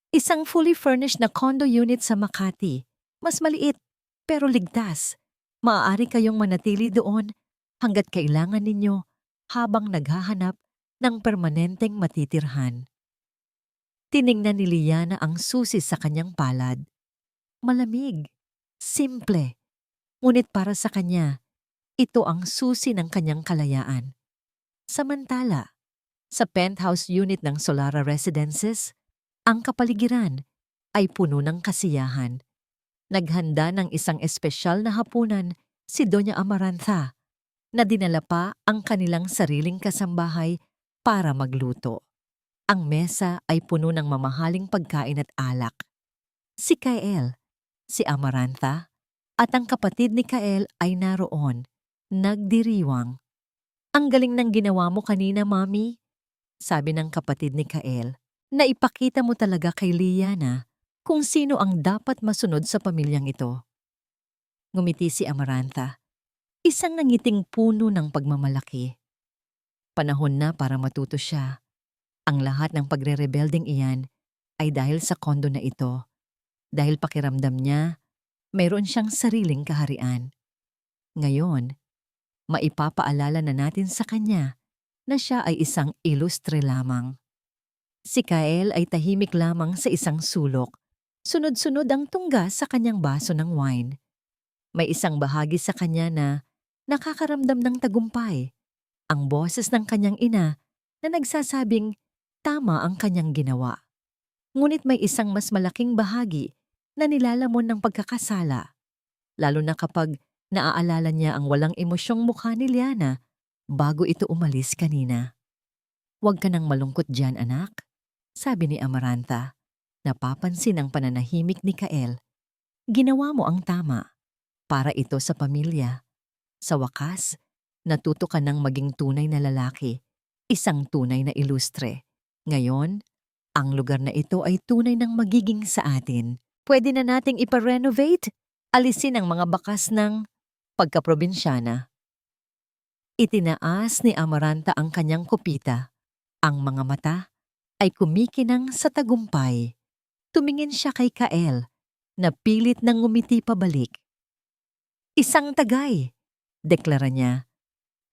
Isang fully furnished na condo unit sa Makati. Mas maliit, pero ligtas. Maaari kayong manatili doon hanggat kailangan ninyo habang naghahanap ng permanenteng matitirhan. Tiningnan ni Liana ang susi sa kanyang palad. Malamig, simple, ngunit para sa kanya, ito ang susi ng kanyang kalayaan. Samantala, sa penthouse unit ng Solara Residences, ang kapaligiran ay puno ng kasiyahan. Naghanda ng isang espesyal na hapunan si Doña Amarantha na dinala pa ang kanilang sariling kasambahay para magluto. Ang mesa ay puno ng mamahaling pagkain at alak. Si Kael, si Amarantha, at ang kapatid ni Kael ay naroon, nagdiriwang. "Ang galing ng ginawa mo kanina, Mami," sabi ng kapatid ni Kael. "Naipakita mo talaga kay Liana kung sino ang dapat masunod sa pamilyang ito." Ngumiti si Amarantha, isang nangiting puno ng pagmamalaki. Panahon na para matuto siya. Ang lahat ng pagre-rebelding iyan ay dahil sa kondo na ito. Dahil pakiramdam niya, mayroon siyang sariling kaharian. Ngayon, maipapaalala na natin sa kanya na siya ay isang ilustre lamang. Si Kael ay tahimik lamang sa isang sulok. Sunod-sunod ang tungga sa kanyang baso ng wine. May isang bahagi sa kanya na nakakaramdam ng tagumpay. Ang boses ng kanyang ina na nagsasabing tama ang kanyang ginawa. Ngunit may isang mas malaking bahagi na nilalamon ng pagkakasala. Lalo na kapag naaalala niya ang walang emosyong mukha ni Liana bago ito umalis kanina. "Huwag ka nang malungkot dyan, anak," sabi ni Amarantha. Napapansin ang pananahimik ni Kael. "Ginawa mo ang tama. Para ito sa pamilya. Sa wakas, natuto ka ng maging tunay na lalaki, isang tunay na ilustre. Ngayon, ang lugar na ito ay tunay ng magiging sa atin. Pwede na nating ipa-renovate, alisin ang mga bakas ng pagkaprobinsyana." Itinaas ni Amarantha ang kanyang kupita. Ang mga mata ay kumikinang sa tagumpay. Tumingin siya kay Kael, na pilit nang ngumiti pabalik. "Isang tagay," deklara niya,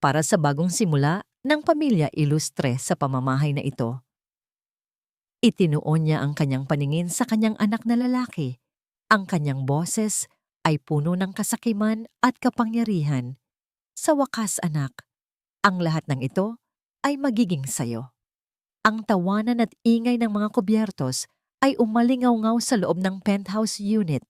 "para sa bagong simula ng pamilya ilustre sa pamamahay na ito." Itinuon niya ang kanyang paningin sa kanyang anak na lalaki. Ang kanyang boses ay puno ng kasakiman at kapangyarihan. "Sa wakas, anak, ang lahat ng ito ay magiging sayo." Ang tawanan at ingay ng mga kubyertos ay umalingaw-ngaw sa loob ng penthouse unit.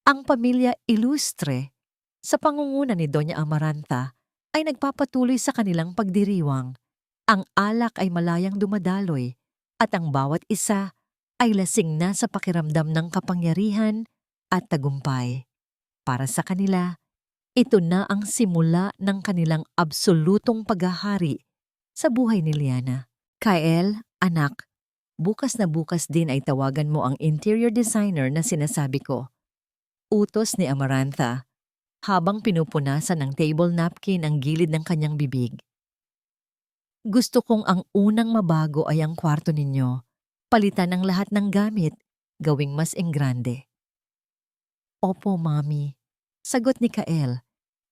Ang pamilya ilustre, sa pangunguna ni Doña Amarantha, ay nagpapatuloy sa kanilang pagdiriwang. Ang alak ay malayang dumadaloy at ang bawat isa ay lasing na sa pakiramdam ng kapangyarihan at tagumpay. Para sa kanila, ito na ang simula ng kanilang absolutong paghahari sa buhay ni Liana. "Kael, anak, bukas na bukas din ay tawagan mo ang interior designer na sinasabi ko," utos ni Amarantha habang pinupunasan ng table napkin ang gilid ng kanyang bibig. "Gusto kong ang unang mabago ay ang kwarto ninyo. Palitan ang lahat ng gamit, gawing mas enggrande." "Opo, Mami," sagot ni Kael,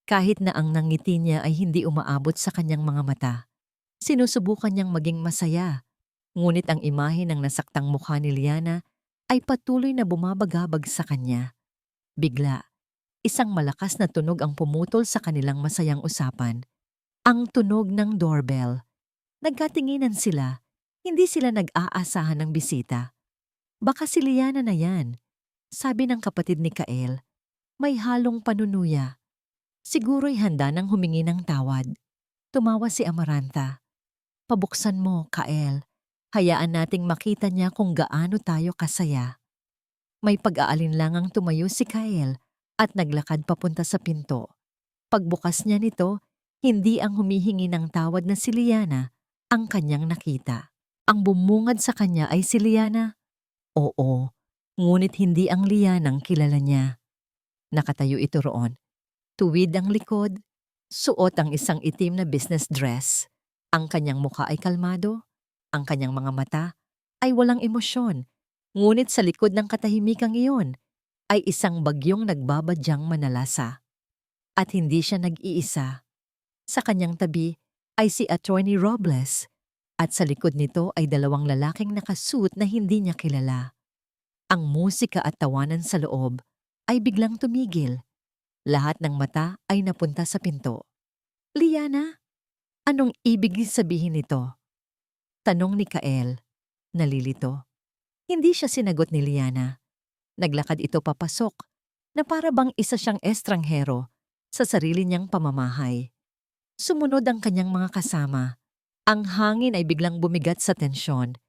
kahit na ang nangiti niya ay hindi umaabot sa kanyang mga mata. Sinusubukan niyang maging masaya, ngunit ang imahe ng nasaktang mukha ni Liana ay patuloy na bumabagabag sa kanya. Bigla, isang malakas na tunog ang pumutol sa kanilang masayang usapan. Ang tunog ng doorbell. Nagkatinginan sila, hindi sila nag-aasahan ng bisita. "Baka si Liana na yan," sabi ng kapatid ni Kael. May halong panunuya. Siguro'y handa nang humingi ng tawad. Tumawa si Amarantha. "Pabuksan mo, Kael. Hayaan nating makita niya kung gaano tayo kasaya. May pag-aalinlangang tumayo si Kyle at naglakad papunta sa pinto. Pagbukas niya nito, hindi ang humihingi ng tawad na si Liana ang kanyang nakita. Ang bumungad sa kanya ay si Liana. Oo, ngunit hindi ang Lianang kilala niya. Nakatayo ito roon. Tuwid ang likod, suot ang isang itim na business dress. Ang kanyang mukha ay kalmado, ang kanyang mga mata ay walang emosyon. Ngunit sa likod ng katahimikang iyon ay isang bagyong nagbabadyang manalasa. At hindi siya nag-iisa. Sa kanyang tabi ay si Attorney Robles at sa likod nito ay dalawang lalaking nakasuot na hindi niya kilala. Ang musika at tawanan sa loob ay biglang tumigil. Lahat ng mata ay napunta sa pinto. Liana, anong ibig sabihin nito? Tanong ni Kael. Nalilito. Hindi siya sinagot ni Liana. Naglakad ito papasok na para bang isa siyang estranghero sa sarili niyang pamamahay. Sumunod ang kanyang mga kasama. Ang hangin ay biglang bumigat sa tensyon.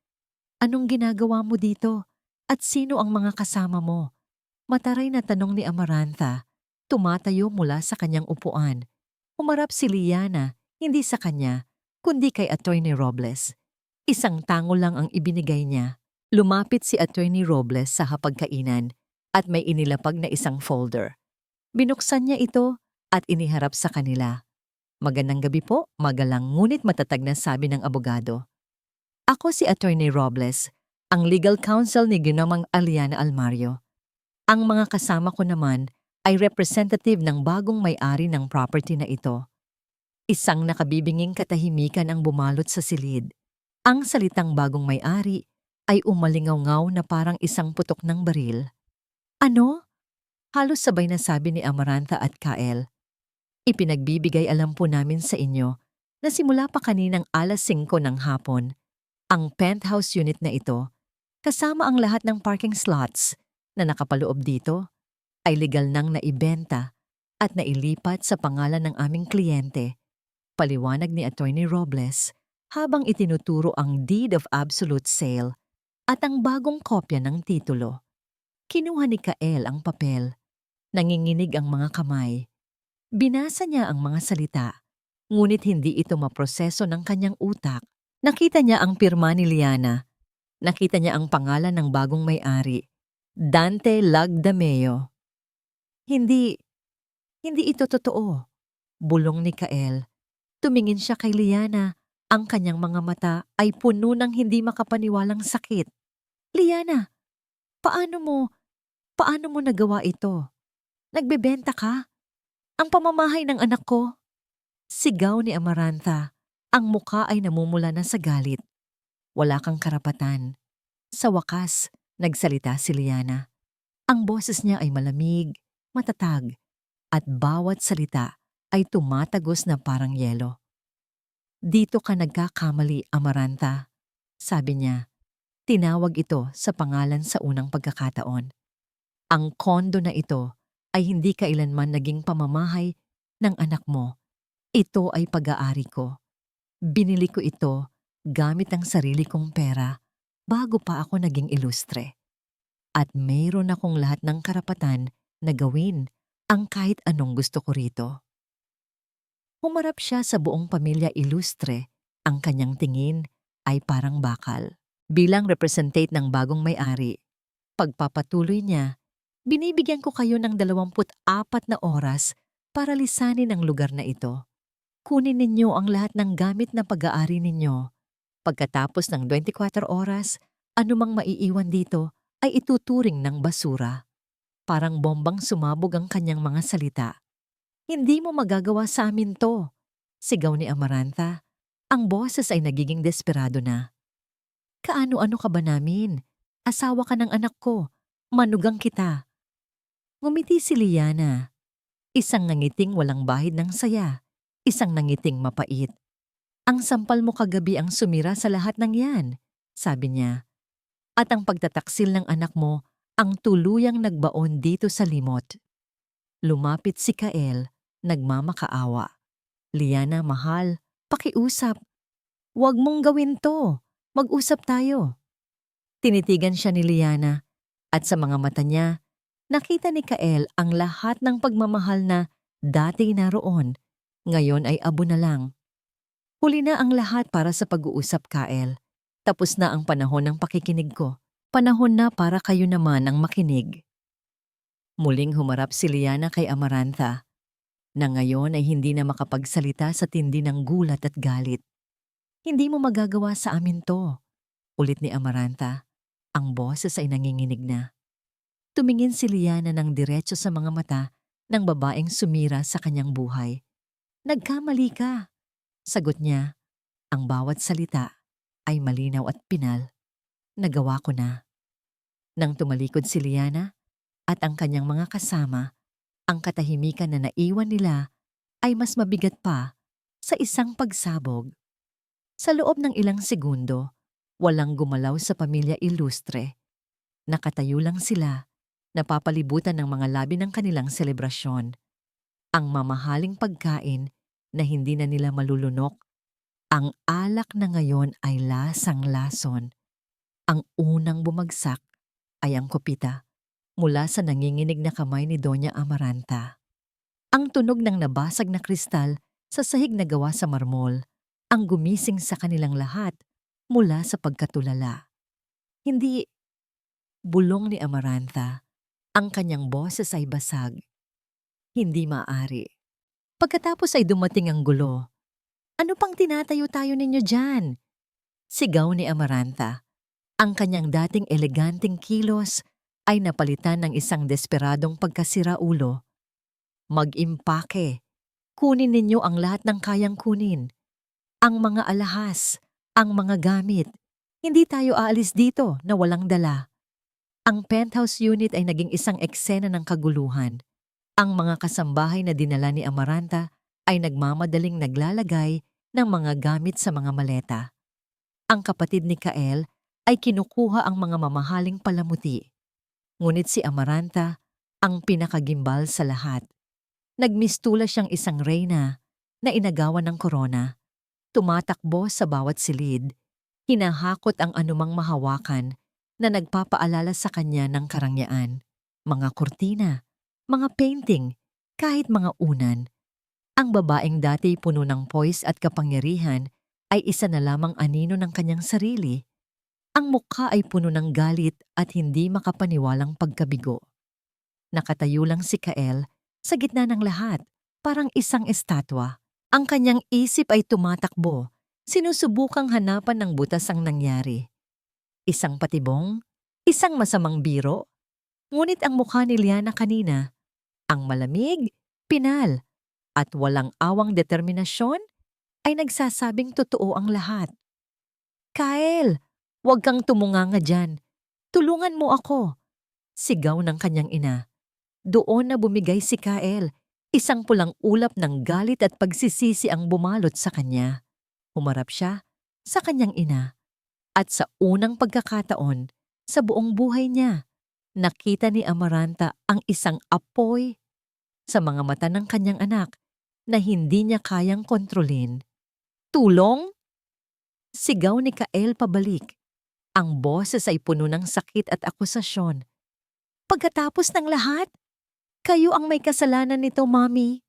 Anong ginagawa mo dito? At sino ang mga kasama mo? Mataray na tanong ni Amarantha. Tumatayo mula sa kanyang upuan. Humarap si Liana, hindi sa kanya, kundi kay Attorney Robles. Isang tango lang ang ibinigay niya. Lumapit si Attorney Robles sa hapagkainan at may inilapag na isang folder. Binuksan niya ito at iniharap sa kanila. Magandang gabi po, magalang ngunit matatag na sabi ng abogado. Ako si Attorney Robles, ang legal counsel ni Ginamang Aliana Almario. Ang mga kasama ko naman ay representative ng bagong may-ari ng property na ito. Isang nakabibinging katahimikan ang bumalot sa silid. Ang salitang bagong may-ari ay umalingaw-ngaw na parang isang putok ng baril. Ano? Halos sabay na sabi ni Amarantha at Kael. Ipinagbibigay alam po namin sa inyo na simula pa kaninang 5:00 ng hapon, ang penthouse unit na ito, kasama ang lahat ng parking slots na nakapaloob dito, ay legal nang naibenta at nailipat sa pangalan ng aming kliyente, paliwanag ni Attorney Robles habang itinuturo ang Deed of Absolute Sale at ang bagong kopya ng titulo. Kinuha ni Kael ang papel. Nanginginig ang mga kamay. Binasa niya ang mga salita, ngunit hindi ito maproseso ng kanyang utak. Nakita niya ang pirma ni Liana. Nakita niya ang pangalan ng bagong may-ari, Dante Lagdameo. Hindi ito totoo. Bulong ni Kael. Tumingin siya kay Liana. Ang kanyang mga mata ay puno ng hindi makapaniwalang sakit. Liana, paano mo nagawa ito? Nagbebenta ka? Ang pamamahay ng anak ko? Sigaw ni Amarantha. Ang muka ay namumula na sa galit. Wala kang karapatan. Sa wakas, nagsalita si Liana. Ang boses niya ay malamig, matatag, at bawat salita ay tumatagos na parang yelo. Dito ka nagkakamali, Amarantha, sabi niya. Tinawag ito sa pangalan sa unang pagkakataon. Ang kondo na ito ay hindi kailanman naging pamamahay ng anak mo. Ito ay pag-aari ko. Binili ko ito gamit ang sarili kong pera bago pa ako naging ilustre. At mayroon akong lahat ng karapatan na gawin ang kahit anong gusto ko rito. Humarap siya sa buong pamilya ilustre. Ang kanyang tingin ay parang bakal. Bilang representate ng bagong may-ari, pagpapatuloy niya, binibigyan ko kayo ng 24 na oras para lisanin ang lugar na ito. Kunin ninyo ang lahat ng gamit na pag-aari ninyo. Pagkatapos ng 24 oras, anumang maiiwan dito ay ituturing ng basura. Parang bombang sumabog ang kanyang mga salita. Hindi mo magagawa sa amin to, sigaw ni Amarantha. Ang boses ay nagiging desperado na. Kaano-ano ka ba namin? Asawa ka ng anak ko. Manugang kita. Ngumiti si Liana. Isang nangiting walang bahid ng saya. Isang nangiting mapait. Ang sampal mo kagabi ang sumira sa lahat ng yan, sabi niya. At ang pagtataksil ng anak mo ang tuluyang nagbaon dito sa limot. Lumapit si Kael, nagmamakaawa. Liana, mahal, pakiusap. Huwag mong gawin to. Mag-usap tayo. Tinitigan siya ni Liana at sa mga mata niya, nakita ni Kael ang lahat ng pagmamahal na dati naroon, ngayon ay abo na lang. Huli na ang lahat para sa pag-uusap, Kael. Tapos na ang panahon ng pakikinig ko. Panahon na para kayo naman ang makinig. Muling humarap si Liana kay Amarantha, na ngayon ay hindi na makapagsalita sa tindi ng gulat at galit. Hindi mo magagawa sa amin to, ulit ni Amarantha. Ang boses ay nanginginig na. Tumingin si Liana ng diretso sa mga mata ng babaeng sumira sa kanyang buhay. Nagkamali ka, sagot niya. Ang bawat salita ay malinaw at pinal. Nagawa ko na. Nang tumalikod si Liana at ang kanyang mga kasama, ang katahimikan na naiwan nila ay mas mabigat pa sa isang pagsabog. Sa loob ng ilang segundo, walang gumalaw sa pamilya Ilustre. Nakatayo lang sila, napapalibutan ng mga labi ng kanilang selebrasyon. Ang mamahaling pagkain na hindi na nila malulunok. Ang alak na ngayon ay lasang-lason. Ang unang bumagsak ay ang kopita mula sa nanginginig na kamay ni Doña Amarantha. Ang tunog ng nabasag na kristal sa sahig na gawa sa marmol ang gumising sa kanilang lahat mula sa pagkatulala. Hindi, bulong ni Amarantha, ang kanyang boses ay basag. Hindi maaari. Pagkatapos ay dumating ang gulo. Ano pang tinatayo-tayo ninyo dyan? Sigaw ni Amarantha. Ang kanyang dating eleganteng kilos ay napalitan ng isang desperadong pagkasiraulo. Mag-impake. Kunin ninyo ang lahat ng kayang kunin. Ang mga alahas, ang mga gamit. Hindi tayo aalis dito na walang dala. Ang penthouse unit ay naging isang eksena ng kaguluhan. Ang mga kasambahay na dinala ni Amarantha ay nagmamadaling naglalagay ng mga gamit sa mga maleta. Ang kapatid ni Kael ay kinukuha ang mga mamahaling palamuti. Ngunit si Amarantha ang pinakagimbal sa lahat. Nagmistula siyang isang reyna na inagawan ng korona. Tumatakbo sa bawat silid, hinahakot ang anumang mahawakan na nagpapaalala sa kanya ng karangyaan. Mga kurtina, mga painting, kahit mga unan. Ang babaeng dati puno ng poise at kapangyarihan ay isa na lamang anino ng kanyang sarili. Ang mukha ay puno ng galit at hindi makapaniwalang pagkabigo. Nakatayo lang si Kael sa gitna ng lahat, parang isang estatwa. Ang kanyang isip ay tumatakbo, sinusubukang hanapan ng butas ang nangyari. Isang patibong, isang masamang biro. Ngunit ang mukha ni Liana kanina, ang malamig, pinal, at walang awang determinasyon, ay nagsasabing totoo ang lahat. Kael, huwag kang tumunganga dyan. Tulungan mo ako. Sigaw ng kanyang ina. Doon na bumigay si Kael. Isang pulang ulap ng galit at pagsisisi ang bumalot sa kanya. Humarap siya sa kanyang ina. At sa unang pagkakataon, sa buong buhay niya, nakita ni Amarantha ang isang apoy sa mga mata ng kanyang anak na hindi niya kayang kontrolin. Tulong? Sigaw ni Kael pabalik. Ang boses ay puno ng sakit at akusasyon. Pagkatapos ng lahat, kayo ang may kasalanan nito, Mami.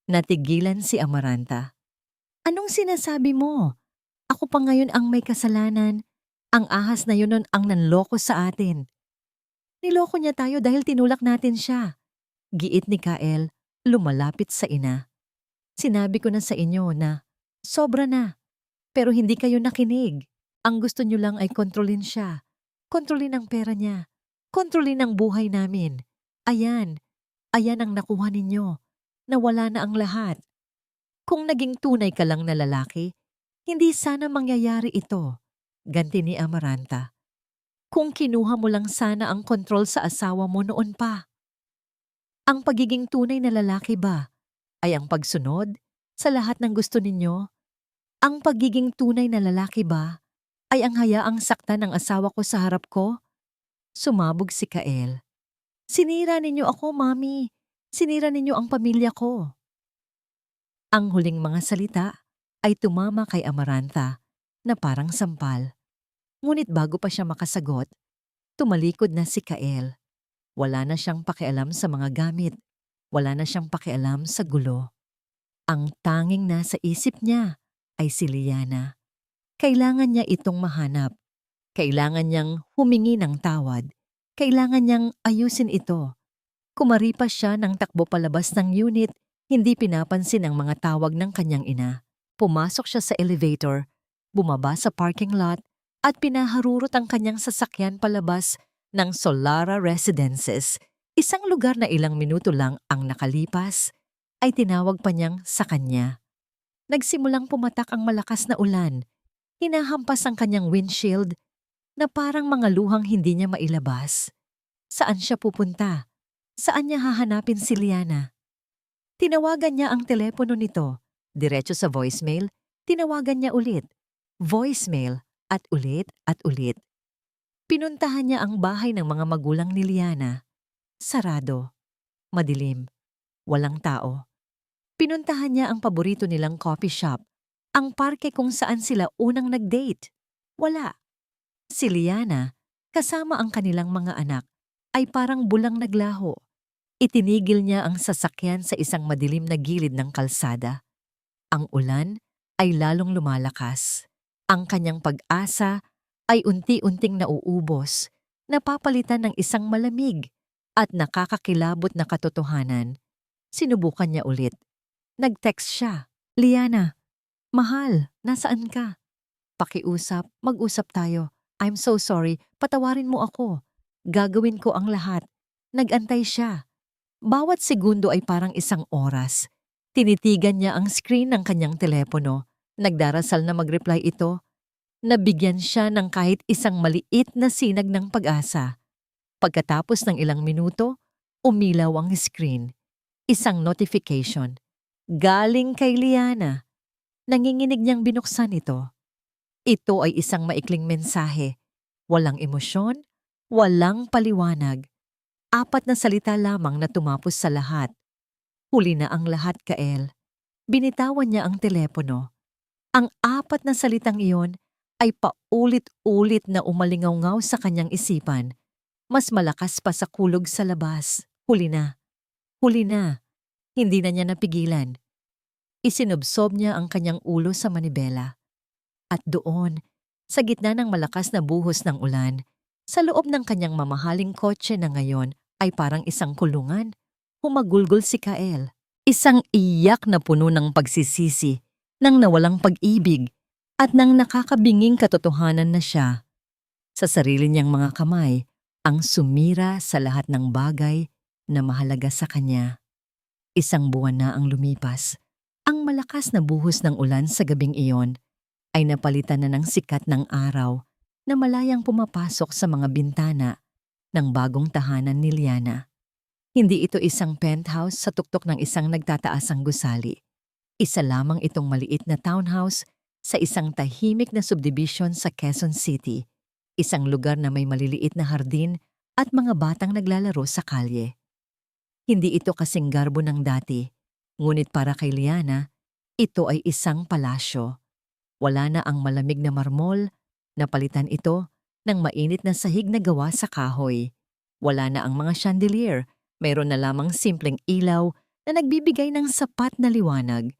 Natigilan si Amarantha. Anong sinasabi mo? Ako pa ngayon ang may kasalanan. Ang ahas na yun ang nanloko sa atin. Niloko niya tayo dahil tinulak natin siya. Giit ni Kael, lumalapit sa ina. Sinabi ko na sa inyo na sobra na, pero hindi kayo nakinig. Ang gusto niyo lang ay kontrolin siya. Kontrolin ang pera niya. Kontrolin ang buhay namin. Ayan ang nakuha ninyo. Nawala na ang lahat. Kung naging tunay ka lang na lalaki, hindi sana mangyayari ito. Ganti ni Amarantha. Kung kinuha mo lang sana ang kontrol sa asawa mo noon pa. Ang pagiging tunay na lalaki ba ay ang pagsunod sa lahat ng gusto ninyo? Ang pagiging tunay na lalaki ba ay ang hayaang saktan ng asawa ko sa harap ko? Sumabog si Kael. Sinira ninyo ako, Mami. Sinira ninyo ang pamilya ko. Ang huling mga salita ay tumama kay Amarantha na parang sampal. Ngunit bago pa siya makasagot, tumalikod na si Kael. Wala na siyang pakialam sa mga gamit. Wala na siyang pakialam sa gulo. Ang tanging nasa isip niya ay si Liana. Kailangan niya itong mahanap. Kailangan niyang humingi ng tawad. Kailangan niyang ayusin ito. Kumaripas siya ng takbo palabas ng unit, hindi pinapansin ang mga tawag ng kanyang ina. Pumasok siya sa elevator, bumaba sa parking lot, at pinaharurot ang kanyang sasakyan palabas ng Solara Residences. Isang lugar na ilang minuto lang ang nakalipas, ay tinawag pa niyang sa kanya. Nagsimulang pumatak ang malakas na ulan. Hinahampas ang kanyang windshield na parang mga luhang hindi niya mailabas. Saan siya pupunta? Saan niya hahanapin si Liana? Tinawagan niya ang telepono nito. Diretso sa voicemail, tinawagan niya ulit. Voicemail at ulit at ulit. Pinuntahan niya ang bahay ng mga magulang ni Liana. Sarado. Madilim. Walang tao. Pinuntahan niya ang paborito nilang coffee shop, ang parke kung saan sila unang nag-date. Wala. Si Liana, kasama ang kanilang mga anak, ay parang bulang naglaho. Itinigil niya ang sasakyan sa isang madilim na gilid ng kalsada. Ang ulan ay lalong lumalakas. Ang kanyang pag-asa ay unti-unting nauubos, napapalitan ng isang malamig at nakakakilabot na katotohanan. Sinubukan niya ulit. Nag-text siya. Liana, mahal, nasaan ka? Pakiusap, mag-usap tayo. I'm so sorry, patawarin mo ako. Gagawin ko ang lahat. Nag-antay siya. Bawat segundo ay parang isang oras. Tinitigan niya ang screen ng kanyang telepono. Nagdarasal na mag-reply ito. Nabigyan siya ng kahit isang maliit na sinag ng pag-asa. Pagkatapos ng ilang minuto, umilaw ang screen. Isang notification. Galing kay Liana. Nanginginig niyang binuksan ito. Ito ay isang maikling mensahe. Walang emosyon, walang paliwanag. 4 na salita lamang na tumapos sa lahat. Huli na ang lahat, Kael. Binitawan niya ang telepono. Ang 4 na salitang iyon ay paulit-ulit na umalingaw-ngaw sa kanyang isipan. Mas malakas pa sa kulog sa labas. Huli na. Huli na. Hindi na niya napigilan. Isinubsob niya ang kanyang ulo sa manibela. At doon, sa gitna ng malakas na buhos ng ulan, sa loob ng kanyang mamahaling kotse na ngayon ay parang isang kulungan, humagulgol si Kael. Isang iyak na puno ng pagsisisi, ng nawalang pag-ibig, at ng nakakabinging katotohanan na siya. Sa sarili niyang mga kamay, ang sumira sa lahat ng bagay na mahalaga sa kanya. Isang buwan na ang lumipas. Ang malakas na buhos ng ulan sa gabing iyon ay napalitan na ng sikat ng araw na malayang pumapasok sa mga bintana ng bagong tahanan ni Liana. Hindi ito isang penthouse sa tuktok ng isang nagtataasang gusali. Isa lamang itong maliit na townhouse sa isang tahimik na subdivision sa Quezon City, isang lugar na may maliliit na hardin at mga batang naglalaro sa kalye. Hindi ito kasing garbo ng dati, ngunit para kay Liana, ito ay isang palasyo. Wala na ang malamig na marmol, napalitan ito ng mainit na sahig na gawa sa kahoy. Wala na ang mga chandelier, mayroon na lamang simpleng ilaw na nagbibigay ng sapat na liwanag.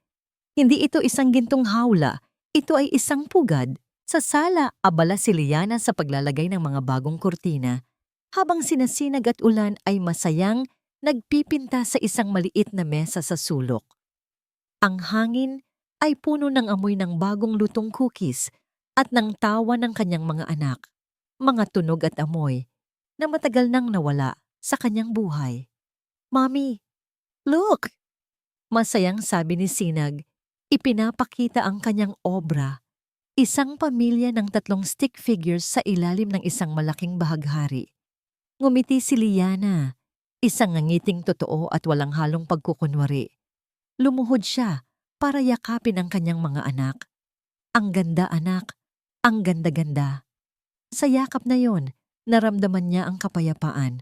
Hindi ito isang gintong hawla, ito ay isang pugad. Sa sala, abala si Liana sa paglalagay ng mga bagong kurtina, habang sinasinag at ulan ay masayang nagpipinta sa isang maliit na mesa sa sulok. Ang hangin ay puno ng amoy ng bagong lutong cookies at ng tawa ng kanyang mga anak, mga tunog at amoy na matagal nang nawala sa kanyang buhay. "Mommy, look!" Masayang sabi ni Sinag, ipinapakita ang kanyang obra, isang pamilya ng 3 stick figures sa ilalim ng isang malaking bahaghari. Ngumiti si Liana, isang ngangiting totoo at walang halong pagkukunwari. Lumuhod siya para yakapin ang kanyang mga anak. "Ang ganda, anak. Ang ganda-ganda." Sa yakap na yon, naramdaman niya ang kapayapaan.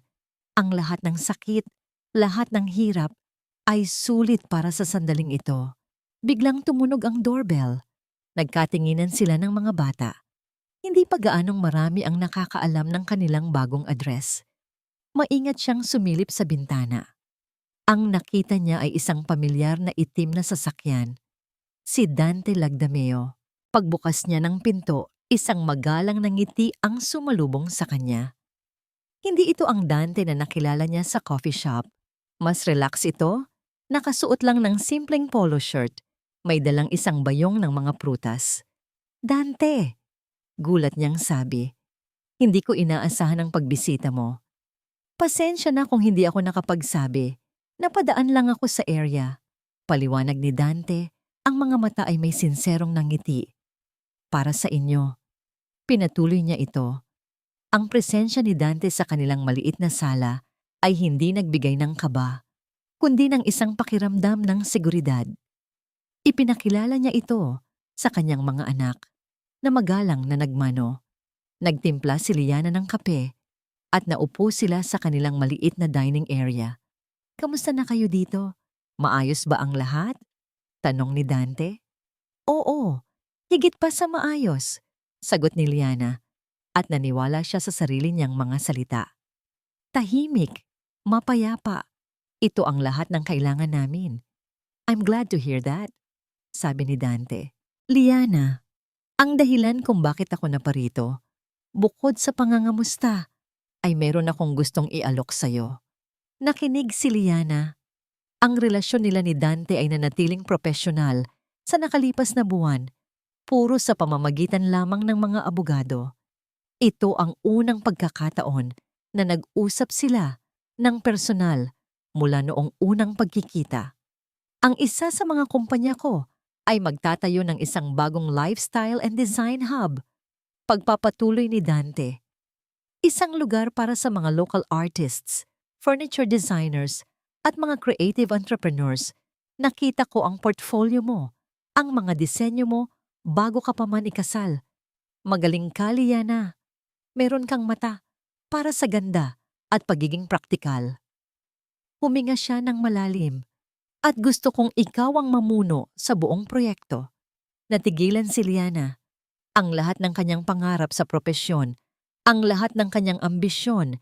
Ang lahat ng sakit, lahat ng hirap, ay sulit para sa sandaling ito. Biglang tumunog ang doorbell. Nagkatinginan sila ng mga bata. Hindi pa gaanong marami ang nakakaalam ng kanilang bagong address. Maingat siyang sumilip sa bintana. Ang nakita niya ay isang pamilyar na itim na sasakyan. Si Dante Lagdameo. Pagbukas niya ng pinto, isang magalang na ngiti ang sumalubong sa kanya. Hindi ito ang Dante na nakilala niya sa coffee shop. Mas relax ito. Nakasuot lang ng simpleng polo shirt. May dalang isang bayong ng mga prutas. Dante! Gulat niyang sabi. Hindi ko inaasahan ang pagbisita mo. Pasensya na kung hindi ako nakapagsabi. Napadaan lang ako sa area. Paliwanag ni Dante, ang mga mata ay may sinserong nangiti. Para sa inyo. Pinatuloy niya ito. Ang presensya ni Dante sa kanilang maliit na sala ay hindi nagbigay ng kaba, kundi ng isang pakiramdam ng seguridad. Ipinakilala niya ito sa kanyang mga anak na magalang na nagmano. Nagtimpla si Liana ng kape at naupo sila sa kanilang maliit na dining area. Kamusta na kayo dito? Maayos ba ang lahat? Tanong ni Dante. Oo, higit pa sa maayos, sagot ni Liana at naniwala siya sa sarili niyang mga salita. Tahimik, mapayapa. Ito ang lahat ng kailangan namin. I'm glad to hear that, sabi ni Dante. Liana, ang dahilan kung bakit ako naparito, bukod sa pangangamusta, ay meron akong gustong ialok sa'yo. Nakinig si Liana. Ang relasyon nila ni Dante ay nanatiling propesyonal sa nakalipas na buwan, puro sa pamamagitan lamang ng mga abogado. Ito ang unang pagkakataon na nag-usap sila ng personal mula noong unang pagkikita. Ang isa sa mga kumpanya ko ay magtatayo ng isang bagong lifestyle and design hub. Pagpapatuloy ni Dante. Isang lugar para sa mga local artists, furniture designers, at mga creative entrepreneurs. Nakita ko ang portfolio mo, ang mga disenyo mo bago ka pa man ikasal. Magaling ka, Liana. Meron kang mata para sa ganda at pagiging praktikal. Huminga siya ng malalim at gusto kong ikaw ang mamuno sa buong proyekto. Natigilan si Liana. Ang lahat ng kanyang pangarap sa propesyon, ang lahat ng kanyang ambisyon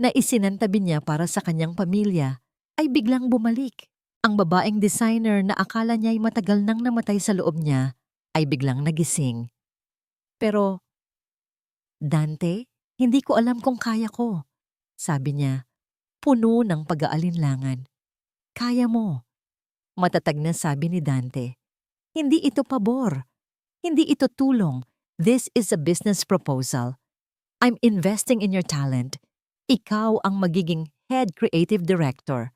na isinantabi niya para sa kanyang pamilya ay biglang bumalik. Ang babaeng designer na akala niya ay matagal nang namatay sa loob niya ay biglang nagising. Pero, Dante, hindi ko alam kung kaya ko, sabi niya, puno ng pag-aalinlangan. Kaya mo. Matatag na sabi ni Dante. Hindi ito pabor. Hindi ito tulong. This is a business proposal. I'm investing in your talent. Ikaw ang magiging head creative director.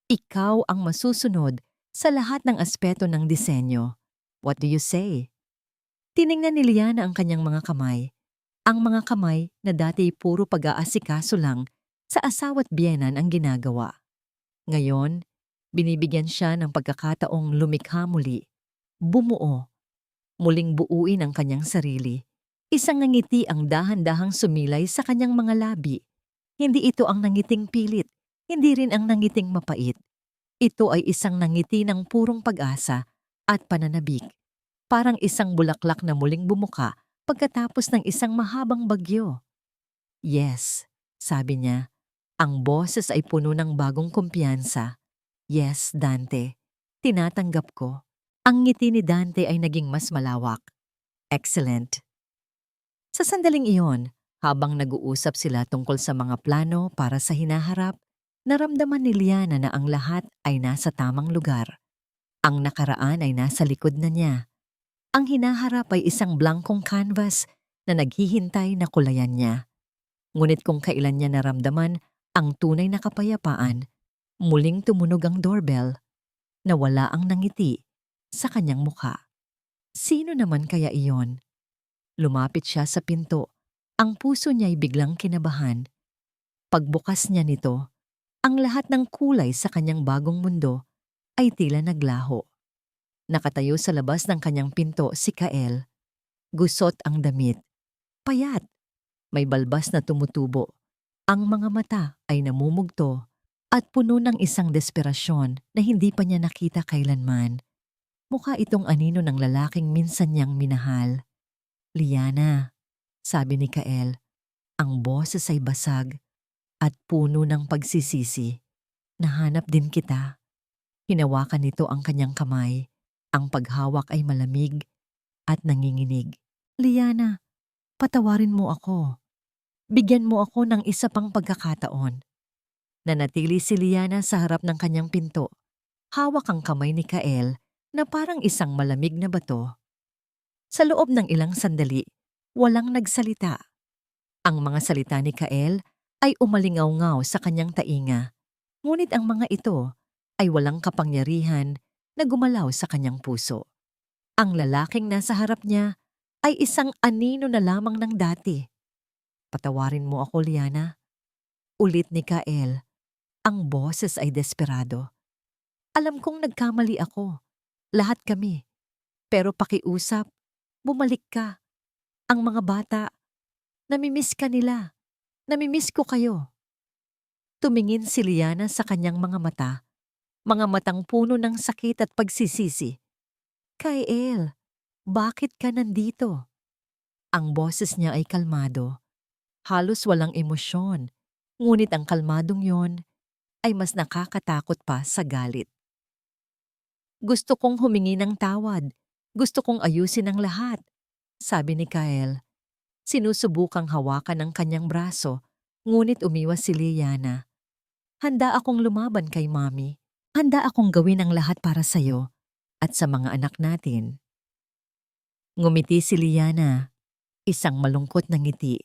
Ikaw ang masusunod sa lahat ng aspeto ng disenyo. What do you say? Tiningnan ni Liana ang kanyang mga kamay. Ang mga kamay na dati puro pag-aasikaso lang sa asawa't biyenan ang ginagawa. Ngayon, binibigyan siya ng pagkakataong lumikha muli. Bumuo. Muling buuin ang kanyang sarili. Isang ngiti ang dahan-dahang sumilay sa kanyang mga labi. Hindi ito ang nangiting pilit. Hindi rin ang nangiting mapait. Ito ay isang nangiti ng purong pag-asa at pananabik. Parang isang bulaklak na muling bumuka pagkatapos ng isang mahabang bagyo. Yes, sabi niya. Ang boses ay puno ng bagong kumpiyansa. Yes, Dante. Tinatanggap ko. Ang ngiti ni Dante ay naging mas malawak. Excellent. Sa sandaling iyon, habang nag-uusap sila tungkol sa mga plano para sa hinaharap, naramdaman ni Liana na ang lahat ay nasa tamang lugar. Ang nakaraan ay nasa likod na niya. Ang hinaharap ay isang blankong canvas na naghihintay na kulayan niya. Ngunit kung kailan niya naramdaman ang tunay na kapayapaan, muling tumunog ang doorbell. Nawala ang nangiti sa kanyang mukha. Sino naman kaya iyon? Lumapit siya sa pinto. Ang puso niya ay biglang kinabahan. Pagbukas niya nito, ang lahat ng kulay sa kanyang bagong mundo ay tila naglaho. Nakatayo sa labas ng kanyang pinto si Kael. Gusot ang damit. Payat. May balbas na tumutubo. Ang mga mata ay namumugto at puno ng isang desperasyon na hindi pa niya nakita kailanman. Mukha itong anino ng lalaking minsan niyang minahal. Liana, sabi ni Kael, ang boses ay basag at puno ng pagsisisi. Nahanap din kita. Hinawakan nito ang kanyang kamay. Ang paghawak ay malamig at nanginginig. Liana, patawarin mo ako. Bigyan mo ako ng isa pang pagkakataon. Nanatili si Liana sa harap ng kanyang pinto. Hawak ang kamay ni Kael na parang isang malamig na bato. Sa loob ng ilang sandali, walang nagsalita. Ang mga salita ni Kael ay umalingaw-ngaw sa kanyang tainga. Ngunit ang mga ito ay walang kapangyarihan na gumalaw sa kanyang puso. Ang lalaking nasa harap niya ay isang anino na lamang ng dati. Patawarin mo ako, Liana. Ulit ni Kael. Ang boses ay desperado. Alam kong nagkamali ako. Lahat kami. Pero pakiusap, bumalik ka. Ang mga bata, namimiss ka nila. Namimiss ko kayo. Tumingin si Liana sa kanyang mga matang puno ng sakit at pagsisisi. Kael, bakit ka nandito? Ang boses niya ay kalmado. Halos walang emosyon, ngunit ang kalmadong yon ay mas nakakatakot pa sa galit. Gusto kong humingi ng tawad. Gusto kong ayusin ang lahat, sabi ni Kael. Sinusubukang hawakan ang kanyang braso, ngunit umiwas si Liana. Handa akong lumaban kay Mami. Handa akong gawin ang lahat para sa'yo at sa mga anak natin. Ngumiti si Liana, isang malungkot na ngiti.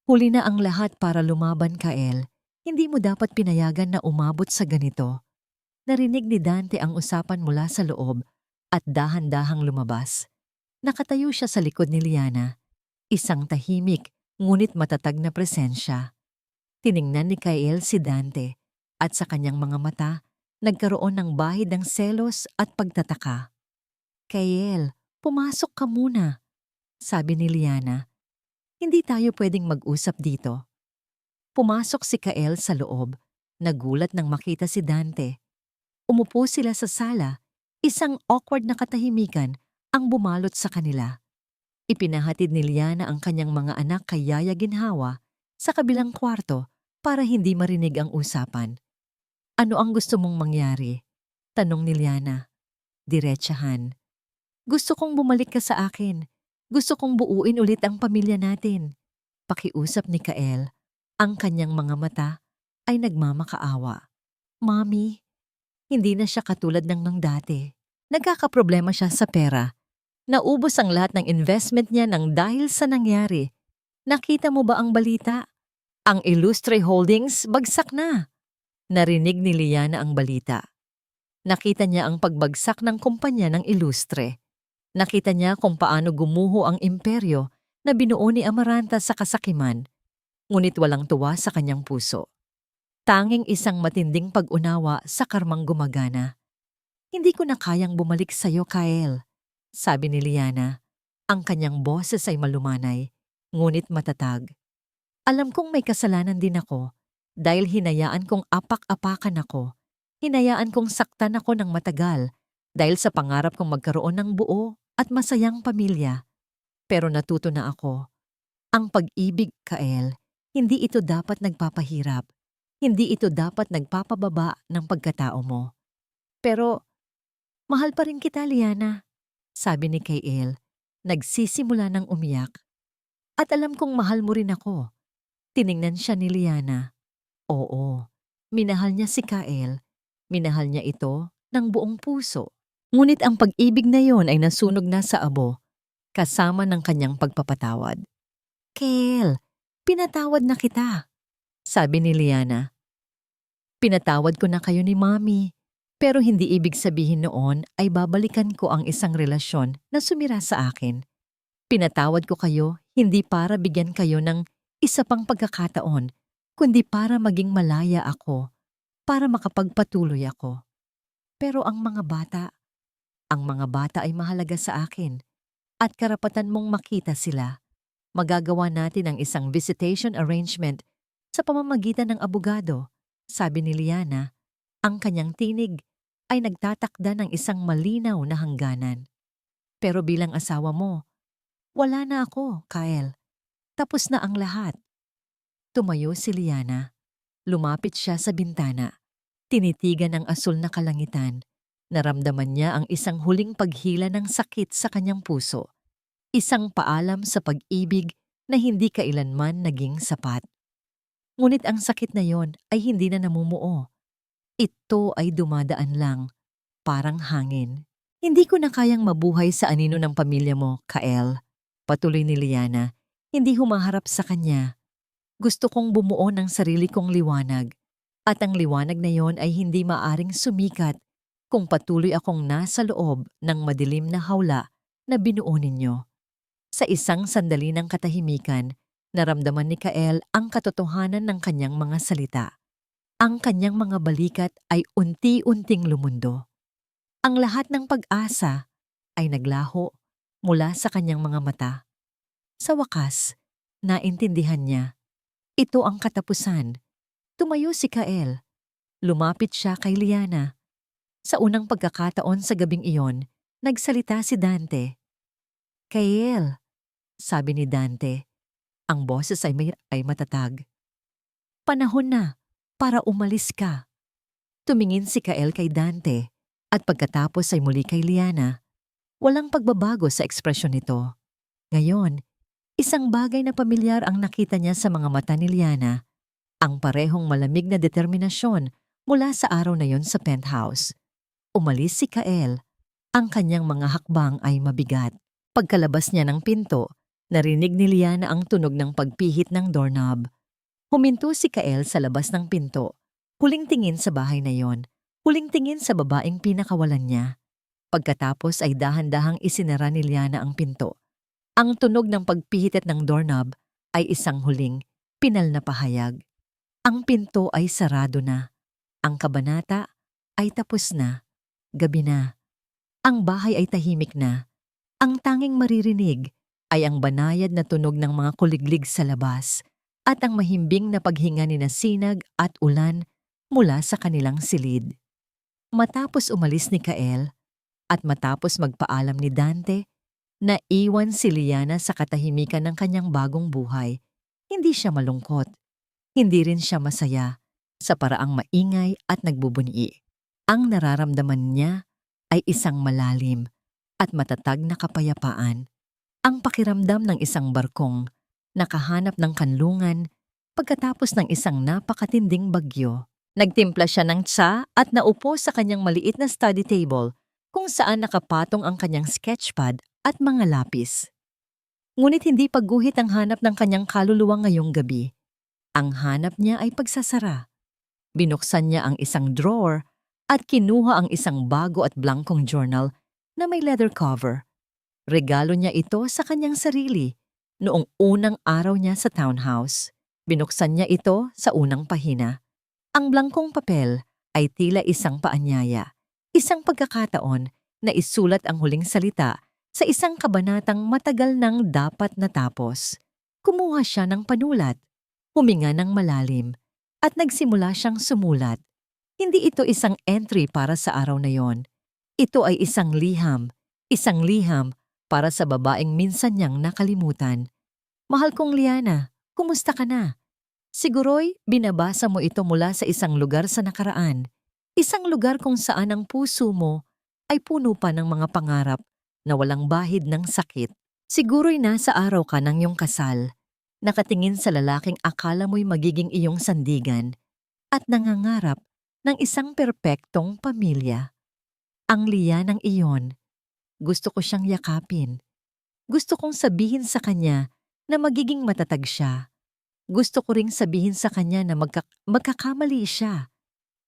Huli na ang lahat para lumaban, Kael. Hindi mo dapat pinayagan na umabot sa ganito. Narinig ni Dante ang usapan mula sa loob at dahan-dahang lumabas. Nakatayo siya sa likod ni Liana. Isang tahimik ngunit matatag na presensya. Tiningnan ni Kael si Dante at sa kanyang mga mata nagkaroon ng bahid ng selos at pagtataka. Kael, pumasok ka muna, sabi ni Liana. Hindi tayo pwedeng mag-usap dito. Pumasok si Kael sa loob. Nagulat nang makita si Dante. Umupo sila sa sala. Isang awkward na katahimikan ang bumalot sa kanila. Ipinahatid ni Liana ang kanyang mga anak kay Yaya Ginhawa sa kabilang kwarto para hindi marinig ang usapan. Ano ang gusto mong mangyari? Tanong ni Liana. Diretsahan. Gusto kong bumalik ka sa akin. Gusto kong buuin ulit ang pamilya natin. Pakiusap ni Kael. Ang kanyang mga mata ay nagmamakaawa. Mami, hindi na siya katulad ng dati. Nagkakaproblema siya sa pera. Naubos ang lahat ng investment niya nang dahil sa nangyari. Nakita mo ba ang balita? Ang Illustre Holdings bagsak na. Narinig ni Liana ang balita. Nakita niya ang pagbagsak ng kumpanya ng Illustre. Nakita niya kung paano gumuho ang imperyo na binuo ni Amaranta sa kasakiman, ngunit walang tuwa sa kanyang puso. Tanging isang matinding pag-unawa sa karmang gumagana. Hindi ko na kayang bumalik sa'yo, Kael, sabi ni Liana. Ang kanyang boses ay malumanay, ngunit matatag. Alam kong may kasalanan din ako dahil hinayaan kong apak-apakan ako. Hinayaan kong saktan ako ng matagal dahil sa pangarap kong magkaroon ng buo at masayang pamilya. Pero natuto na ako. Ang pag-ibig, Kael, hindi ito dapat nagpapahirap. Hindi ito dapat nagpapababa ng pagkatao mo. Pero, mahal pa rin kita, Liana, sabi ni Kael. Nagsisimula ng umiyak. At alam kong mahal mo rin ako. Tiningnan siya ni Liana. Oo, minahal niya si Kael. Minahal niya ito ng buong puso. Ngunit ang pag-ibig na yon ay nasunog na sa abo, kasama ng kanyang pagpapatawad. Kael, pinatawad na kita, sabi ni Liana. Pinatawad ko na kayo ni Mami, pero hindi ibig sabihin noon ay babalikan ko ang isang relasyon na sumira sa akin. Pinatawad ko kayo hindi para bigyan kayo ng isa pang pagkakataon, kundi para maging malaya ako, para makapagpatuloy ako. Pero ang mga bata ay mahalaga sa akin at karapatan mong makita sila. Magagawa natin ang isang visitation arrangement sa pamamagitan ng abogado, sabi ni Liana. Ang kanyang tinig ay nagtatakda ng isang malinaw na hangganan. Pero bilang asawa mo, wala na ako, Kyle. Tapos na ang lahat. Tumayo si Liana. Lumapit siya sa bintana. Tinitigan ang asul na kalangitan. Naramdaman niya ang isang huling paghila ng sakit sa kanyang puso. Isang paalam sa pag-ibig na hindi kailanman naging sapat. Ngunit ang sakit na yon ay hindi na namumuo. Ito ay dumadaan lang, parang hangin. Hindi ko na kayang mabuhay sa anino ng pamilya mo, Kael. Patuloy ni Liana, hindi humaharap sa kanya. Gusto kong bumuo ng sarili kong liwanag. At ang liwanag na yon ay hindi maaring sumikat kung patuloy akong nasa loob ng madilim na hawla na binuo ninyo. Sa isang sandali ng katahimikan, naramdaman ni Kael ang katotohanan ng kanyang mga salita. Ang kanyang mga balikat ay unti-unting lumundo. Ang lahat ng pag-asa ay naglaho mula sa kanyang mga mata. Sa wakas, naintindihan niya. Ito ang katapusan. Tumayo si Kael. Lumapit siya kay Liana. Sa unang pagkakataon sa gabing iyon, nagsalita si Dante. Kael, sabi ni Dante. Ang boses ay matatag. Panahon na para umalis ka. Tumingin si Kael kay Dante at pagkatapos ay muli kay Liana. Walang pagbabago sa ekspresyon nito. Ngayon, isang bagay na pamilyar ang nakita niya sa mga mata ni Liana. Ang parehong malamig na determinasyon mula sa araw na yon sa penthouse. Umalis si Kael. Ang kanyang mga hakbang ay mabigat. Pagkalabas niya ng pinto, narinig ni Liana ang tunog ng pagpihit ng doorknob. Huminto si Kael sa labas ng pinto. Huling tingin sa bahay na yon. Huling tingin sa babaeng pinakawalan niya. Pagkatapos ay dahan-dahang isinara ni Liana ang pinto. Ang tunog ng pagpihit ng doorknob ay isang huling, pinal na pahayag. Ang pinto ay sarado na. Ang kabanata ay tapos na. Gabi na. Ang bahay ay tahimik na. Ang tanging maririnig ay ang banayad na tunog ng mga kuliglig sa labas at ang mahimbing na paghinga ni Sinag at Ulan mula sa kanilang silid. Matapos umalis ni Kael at matapos magpaalam ni Dante, naiwan si Liana sa katahimikan ng kanyang bagong buhay. Hindi siya malungkot. Hindi rin siya masaya sa paraang maingay at nagbubunyi. Ang nararamdaman niya ay isang malalim at matatag na kapayapaan. Ang pakiramdam ng isang barkong nakahanap ng kanlungan pagkatapos ng isang napakatinding bagyo. Nagtimpla siya ng tsa at naupo sa kanyang maliit na study table kung saan nakapatong ang kanyang sketchpad at mga lapis. Ngunit hindi pagguhit ang hanap ng kanyang kaluluwa ngayong gabi. Ang hanap niya ay pagsasara. Binuksan niya ang isang drawer at kinuha ang isang bago at blankong journal na may leather cover. Regalo niya ito sa kanyang sarili noong unang araw niya sa townhouse. Binuksan niya ito sa unang pahina. Ang blankong papel ay tila isang paanyaya, isang pagkakataon na isulat ang huling salita sa isang kabanatang matagal nang dapat natapos. Kumuha siya ng panulat, huminga ng malalim, at nagsimula siyang sumulat. Hindi ito isang entry para sa araw na yon. Ito ay isang liham para sa babaeng minsan niyang nakalimutan. Mahal kong Liana, kumusta ka na? Siguro'y binabasa mo ito mula sa isang lugar sa nakaraan. Isang lugar kung saan ang puso mo ay puno pa ng mga pangarap na walang bahid ng sakit. Siguro'y nasa araw ka ng iyong kasal, nakatingin sa lalaking akala mo'y magiging iyong sandigan at nangangarap ng isang perpektong pamilya. Ang Lianang iyon, gusto ko siyang yakapin. Gusto kong sabihin sa kanya na magiging matatag siya. Gusto ko ring sabihin sa kanya na magkakamali siya.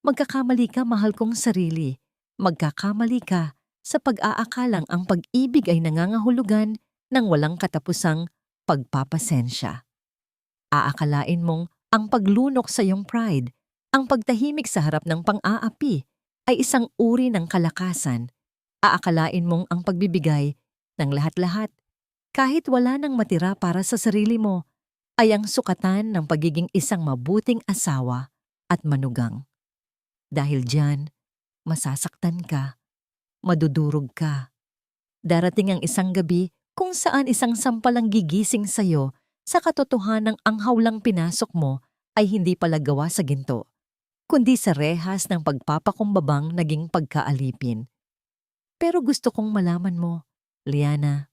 Magkakamali ka, mahal kong sarili. Magkakamali ka sa pag-aakalang ang pag-ibig ay nangangahulugan ng walang katapusang pagpapasensya. Aakalain mong ang paglunok sa iyong pride, ang pagtahimik sa harap ng pang-aapi, ay isang uri ng kalakasan. Aakalain mong ang pagbibigay ng lahat-lahat, kahit wala nang matira para sa sarili mo, ay ang sukatan ng pagiging isang mabuting asawa at manugang. Dahil diyan, masasaktan ka, madudurog ka. Darating ang isang gabi kung saan isang sampalang gigising sa'yo sa katotohanang ang hawlang pinasok mo ay hindi pala gawa sa ginto, kundi sa rehas ng pagpapakumbabang naging pagkaalipin. Pero gusto kong malaman mo, Liana,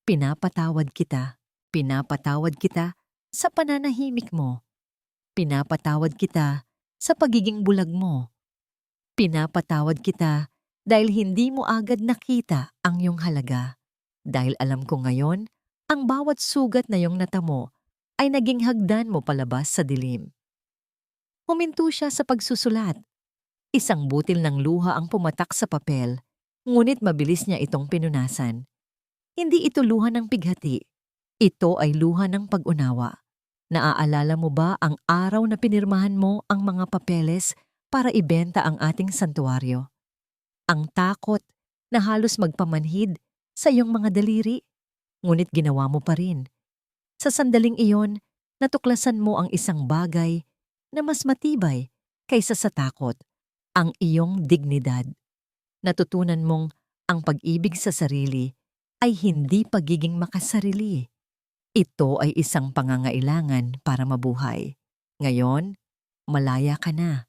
pinapatawad kita. Pinapatawad kita sa pananahimik mo. Pinapatawad kita sa pagiging bulag mo. Pinapatawad kita dahil hindi mo agad nakita ang iyong halaga. Dahil alam ko ngayon, ang bawat sugat na iyong natamo ay naging hagdan mo palabas sa dilim. Huminto siya sa pagsusulat. Isang butil ng luha ang pumatak sa papel, ngunit mabilis niya itong pinunasan. Hindi ito luha ng pighati. Ito ay luha ng pag-unawa. Naaalala mo ba ang araw na pinirmahan mo ang mga papeles para ibenta ang ating santuaryo? Ang takot na halos magpamanhid sa iyong mga daliri, ngunit ginawa mo pa rin. Sa sandaling iyon, natuklasan mo ang isang bagay na mas matibay kaysa sa takot, ang iyong dignidad. Natutunan mong ang pag-ibig sa sarili ay hindi pagiging makasarili. Ito ay isang pangangailangan para mabuhay. Ngayon, malaya ka na.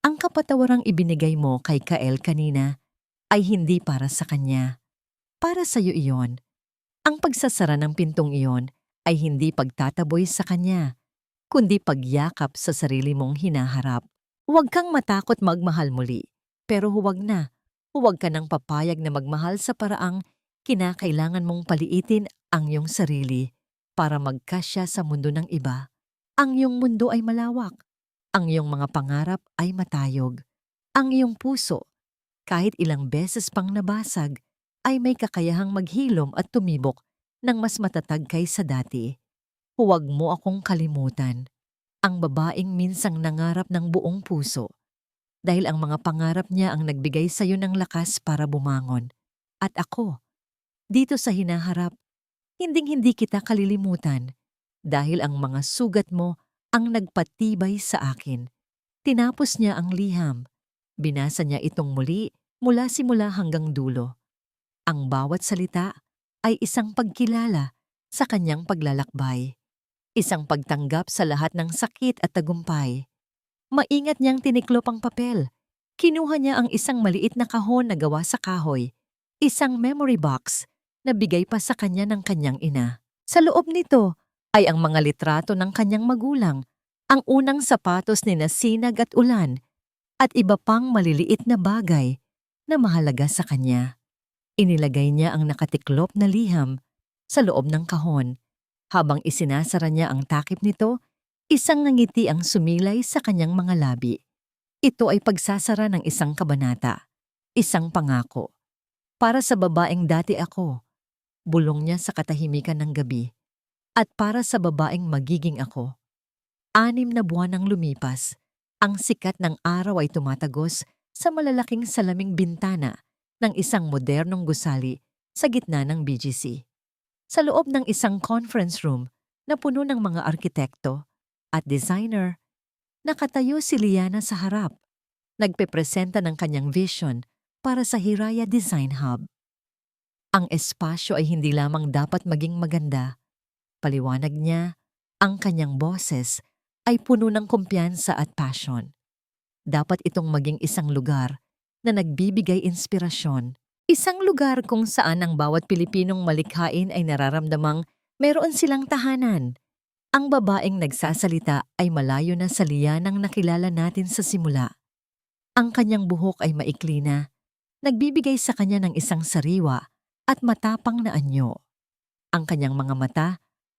Ang kapatawarang ibinigay mo kay Kael kanina ay hindi para sa kanya. Para sa iyo iyon. Ang pagsasara ng pintong iyon ay hindi pagtataboy sa kanya, kundi pagyakap sa sarili mong hinaharap. Huwag kang matakot magmahal muli, pero huwag na. Huwag ka nang papayag na magmahal sa paraang kinakailangan mong paliitin ang iyong sarili para magkasya sa mundo ng iba. Ang iyong mundo ay malawak. Ang iyong mga pangarap ay matayog. Ang iyong puso, kahit ilang beses pang nabasag, ay may kakayahang maghilom at tumibok ng mas matatag kaysa dati. Huwag mo akong kalimutan. Ang babaeng minsang nangarap ng buong puso. Dahil ang mga pangarap niya ang nagbigay sa iyo ng lakas para bumangon. At ako, dito sa hinaharap, hinding-hindi kita kalilimutan dahil ang mga sugat mo ang nagpatibay sa akin. Tinapos niya ang liham. Binasa niya itong muli mula simula hanggang dulo. Ang bawat salita ay isang pagkilala sa kanyang paglalakbay. Isang pagtanggap sa lahat ng sakit at tagumpay. Maingat niyang tiniklop ang papel. Kinuha niya ang isang maliit na kahon na gawa sa kahoy. Isang memory box na bigay pa sa kanya ng kanyang ina. Sa loob nito ay ang mga litrato ng kanyang magulang, ang unang sapatos ni Sinag at Ulan, at iba pang maliliit na bagay na mahalaga sa kanya. Inilagay niya ang nakatiklop na liham sa loob ng kahon. Habang isinasara niya ang takip nito, isang ngiti ang sumilay sa kanyang mga labi. Ito ay pagsasara ng isang kabanata, isang pangako. Para sa babaeng dati ako, bulong niya sa katahimikan ng gabi, at para sa babaeng magiging ako. 6 na buwan ang lumipas, ang sikat ng araw ay tumatagos sa malalaking salaming bintana ng isang modernong gusali sa gitna ng BGC. Sa loob ng isang conference room na puno ng mga arkitekto at designer, nakatayo si Liana sa harap, nagpepresenta ng kanyang vision para sa Hiraya Design Hub. Ang espasyo ay hindi lamang dapat maging maganda. Paliwanag niya, ang kanyang boses ay puno ng kumpiyansa at passion. Dapat itong maging isang lugar na nagbibigay inspirasyon. Isang lugar kung saan ang bawat Pilipinong malikhain ay nararamdamang meron silang tahanan. Ang babaeng nagsasalita ay malayo na sa Lianang nakilala natin sa simula. Ang kanyang buhok ay maikli na, nagbibigay sa kanya ng isang sariwa at matapang na anyo. Ang kanyang mga mata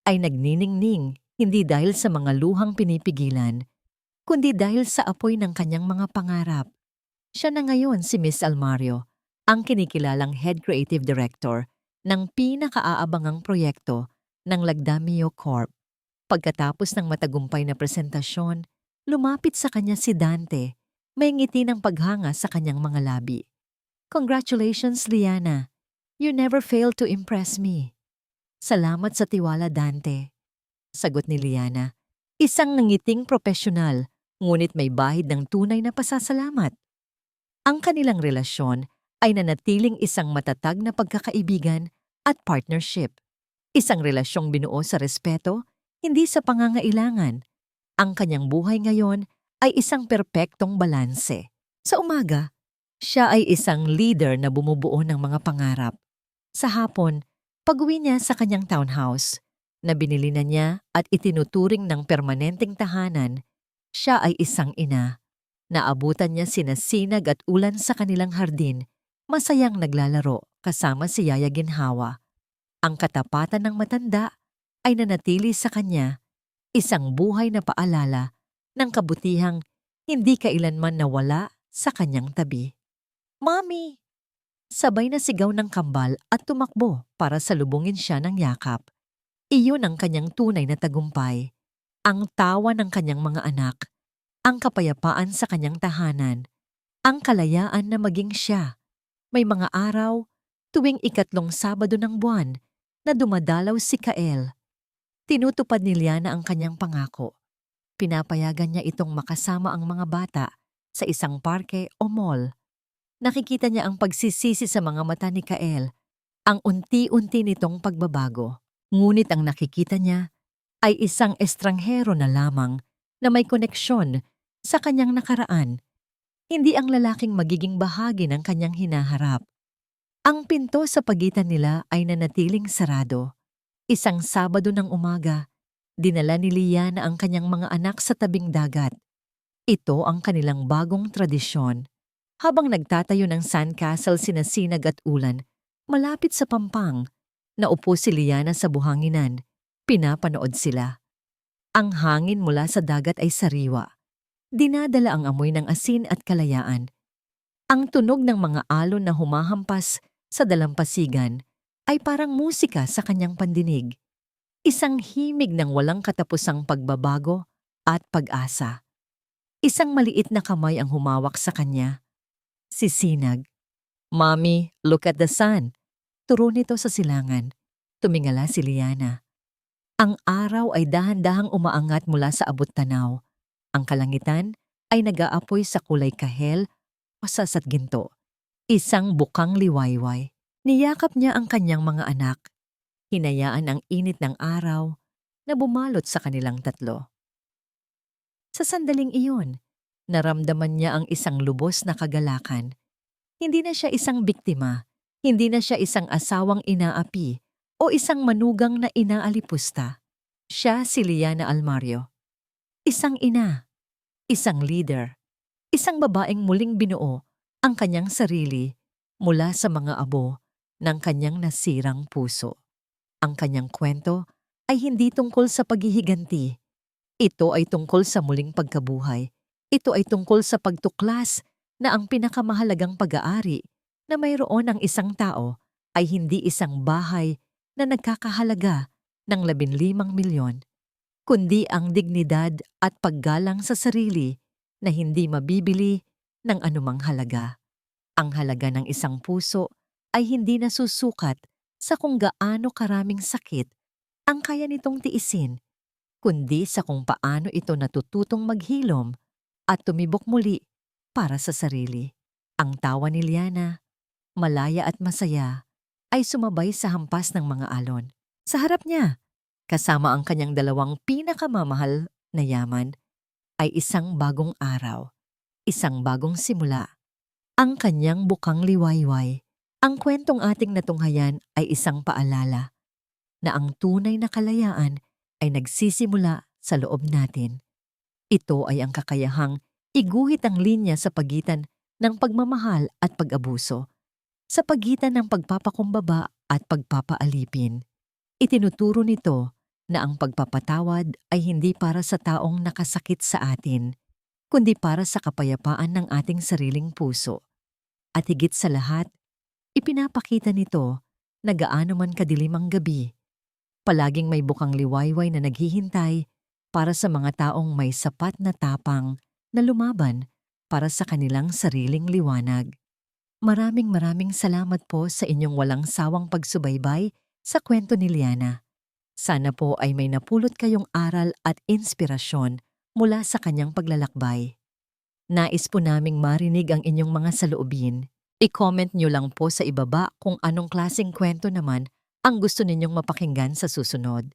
ay nagniningning hindi dahil sa mga luhang pinipigilan, kundi dahil sa apoy ng kanyang mga pangarap. Siya na ngayon si Miss Almario, ang kinikilalang Head Creative Director ng pinakaaabangang proyekto ng Lagdamio Corp. Pagkatapos ng matagumpay na presentasyon, lumapit sa kanya si Dante, may ngiti ng paghanga sa kanyang mga labi. Congratulations, Liana. You never fail to impress me. Salamat sa tiwala, Dante. Sagot ni Liana, isang nangiting profesional, ngunit may bahid ng tunay na pasasalamat. Ang kanilang relasyon ay nanatiling isang matatag na pagkakaibigan at partnership. Isang relasyong binuo sa respeto, hindi sa pangangailangan. Ang kanyang buhay ngayon ay isang perpektong balanse. Sa umaga, siya ay isang leader na bumubuo ng mga pangarap. Sa hapon, pag-uwi niya sa kanyang townhouse, na binili na niya at itinuturing ng permanenteng tahanan, siya ay isang ina. Naabutan niya sina Sinag at Ulan sa kanilang hardin, masayang naglalaro kasama si Yaya Ginhawa. Ang katapatan ng matanda ay nanatili sa kanya, isang buhay na paalala ng kabutihang hindi kailanman nawala sa kanyang tabi. Mommy! Sabay na sigaw ng kambal at tumakbo para salubungin siya ng yakap. Iyon ang kanyang tunay na tagumpay. Ang tawa ng kanyang mga anak, ang kapayapaan sa kanyang tahanan, ang kalayaan na maging siya. May mga araw, tuwing ikatlong Sabado ng buwan, na dumadalaw si Kael. Tinutupad ni Liana ang kanyang pangako. Pinapayagan niya itong makasama ang mga bata sa isang parke o mall. Nakikita niya ang pagsisisi sa mga mata ni Kael, ang unti-unti nitong pagbabago. Ngunit ang nakikita niya ay isang estranghero na lamang na may koneksyon sa kanyang nakaraan, hindi ang lalaking magiging bahagi ng kanyang hinaharap. Ang pinto sa pagitan nila ay nanatiling sarado. Isang Sabado ng umaga, dinala ni Liana ang kanyang mga anak sa tabing dagat. Ito ang kanilang bagong tradisyon. Habang nagtatayo ng sandcastle sina Sinag at Ulan, malapit sa pampang, naupo si Liana sa buhanginan. Pinapanood sila. Ang hangin mula sa dagat ay sariwa. Dinadala ang amoy ng asin at kalayaan. Ang tunog ng mga alon na humahampas sa dalampasigan ay parang musika sa kanyang pandinig. Isang himig ng walang katapusang pagbabago at pag-asa. Isang maliit na kamay ang humawak sa kanya. Si Sinag. "Mommy, look at the sun." Turo nito sa silangan. Tumingala si Liana. Ang araw ay dahan-dahang umaangat mula sa abot-tanaw. Ang kalangitan ay nag-aapoy sa kulay kahel o sasat ginto. Isang bukang liwayway. Niyakap niya ang kanyang mga anak. Hinayaan ang init ng araw na bumalot sa kanilang tatlo. Sa sandaling iyon, naramdaman niya ang isang lubos na kagalakan. Hindi na siya isang biktima, hindi na siya isang asawang inaapi o isang manugang na inaalipusta. Siya si Liana Almario. Isang ina, isang leader, isang babaeng muling binuo ang kanyang sarili mula sa mga abo ng kanyang nasirang puso. Ang kanyang kwento ay hindi tungkol sa paghihiganti. Ito ay tungkol sa muling pagkabuhay. Ito ay tungkol sa pagtuklas na ang pinakamahalagang pag-aari na mayroon ang isang tao ay hindi isang bahay na nagkakahalaga ng 15 milyon, kundi ang dignidad at paggalang sa sarili na hindi mabibili ng anumang halaga. Ang halaga ng isang puso ay hindi nasusukat sa kung gaano karaming sakit ang kaya nitong tiisin, kundi sa kung paano ito natututong maghilom at tumibok muli para sa sarili. Ang tawa ni Liana, malaya at masaya, ay sumabay sa hampas ng mga alon. Sa harap niya, kasama ang kanyang dalawang pinakamamahal na yaman, ay isang bagong araw, isang bagong simula. Ang kanyang bukang liwayway, ang kwentong ating natunghayan ay isang paalala na ang tunay na kalayaan ay nagsisimula sa loob natin. Ito ay ang kakayahang iguhit ang linya sa pagitan ng pagmamahal at pag-abuso, sa pagitan ng pagpapakumbaba at pagpapaalipin. Itinuturo nito na ang pagpapatawad ay hindi para sa taong nakasakit sa atin, kundi para sa kapayapaan ng ating sariling puso. At higit sa lahat, ipinapakita nito na gaano man kadilim ang gabi, palaging may bukang liwayway na naghihintay para sa mga taong may sapat na tapang na lumaban para sa kanilang sariling liwanag. Maraming salamat po sa inyong walang sawang pagsubaybay sa kwento ni Liana. Sana po ay may napulot kayong aral at inspirasyon mula sa kanyang paglalakbay. Nais po naming marinig ang inyong mga saloobin. I-comment nyo lang po sa ibaba kung anong klaseng kwento naman ang gusto ninyong mapakinggan sa susunod.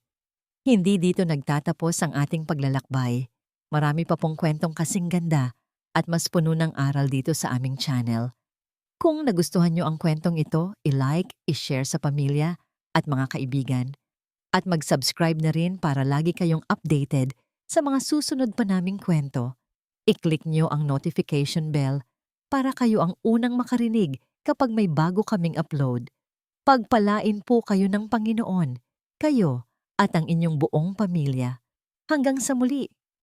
Hindi dito nagtatapos ang ating paglalakbay. Marami pa pong kwentong kasing ganda at mas puno ng aral dito sa aming channel. Kung nagustuhan nyo ang kwentong ito, i-like, i-share sa pamilya at mga kaibigan. At mag-subscribe na rin para lagi kayong updated sa mga susunod pa naming kwento. I-click nyo ang notification bell para kayo ang unang makarinig kapag may bago kaming upload. Pagpalain po kayo ng Panginoon, kayo at ang inyong buong pamilya. Hanggang sa muli!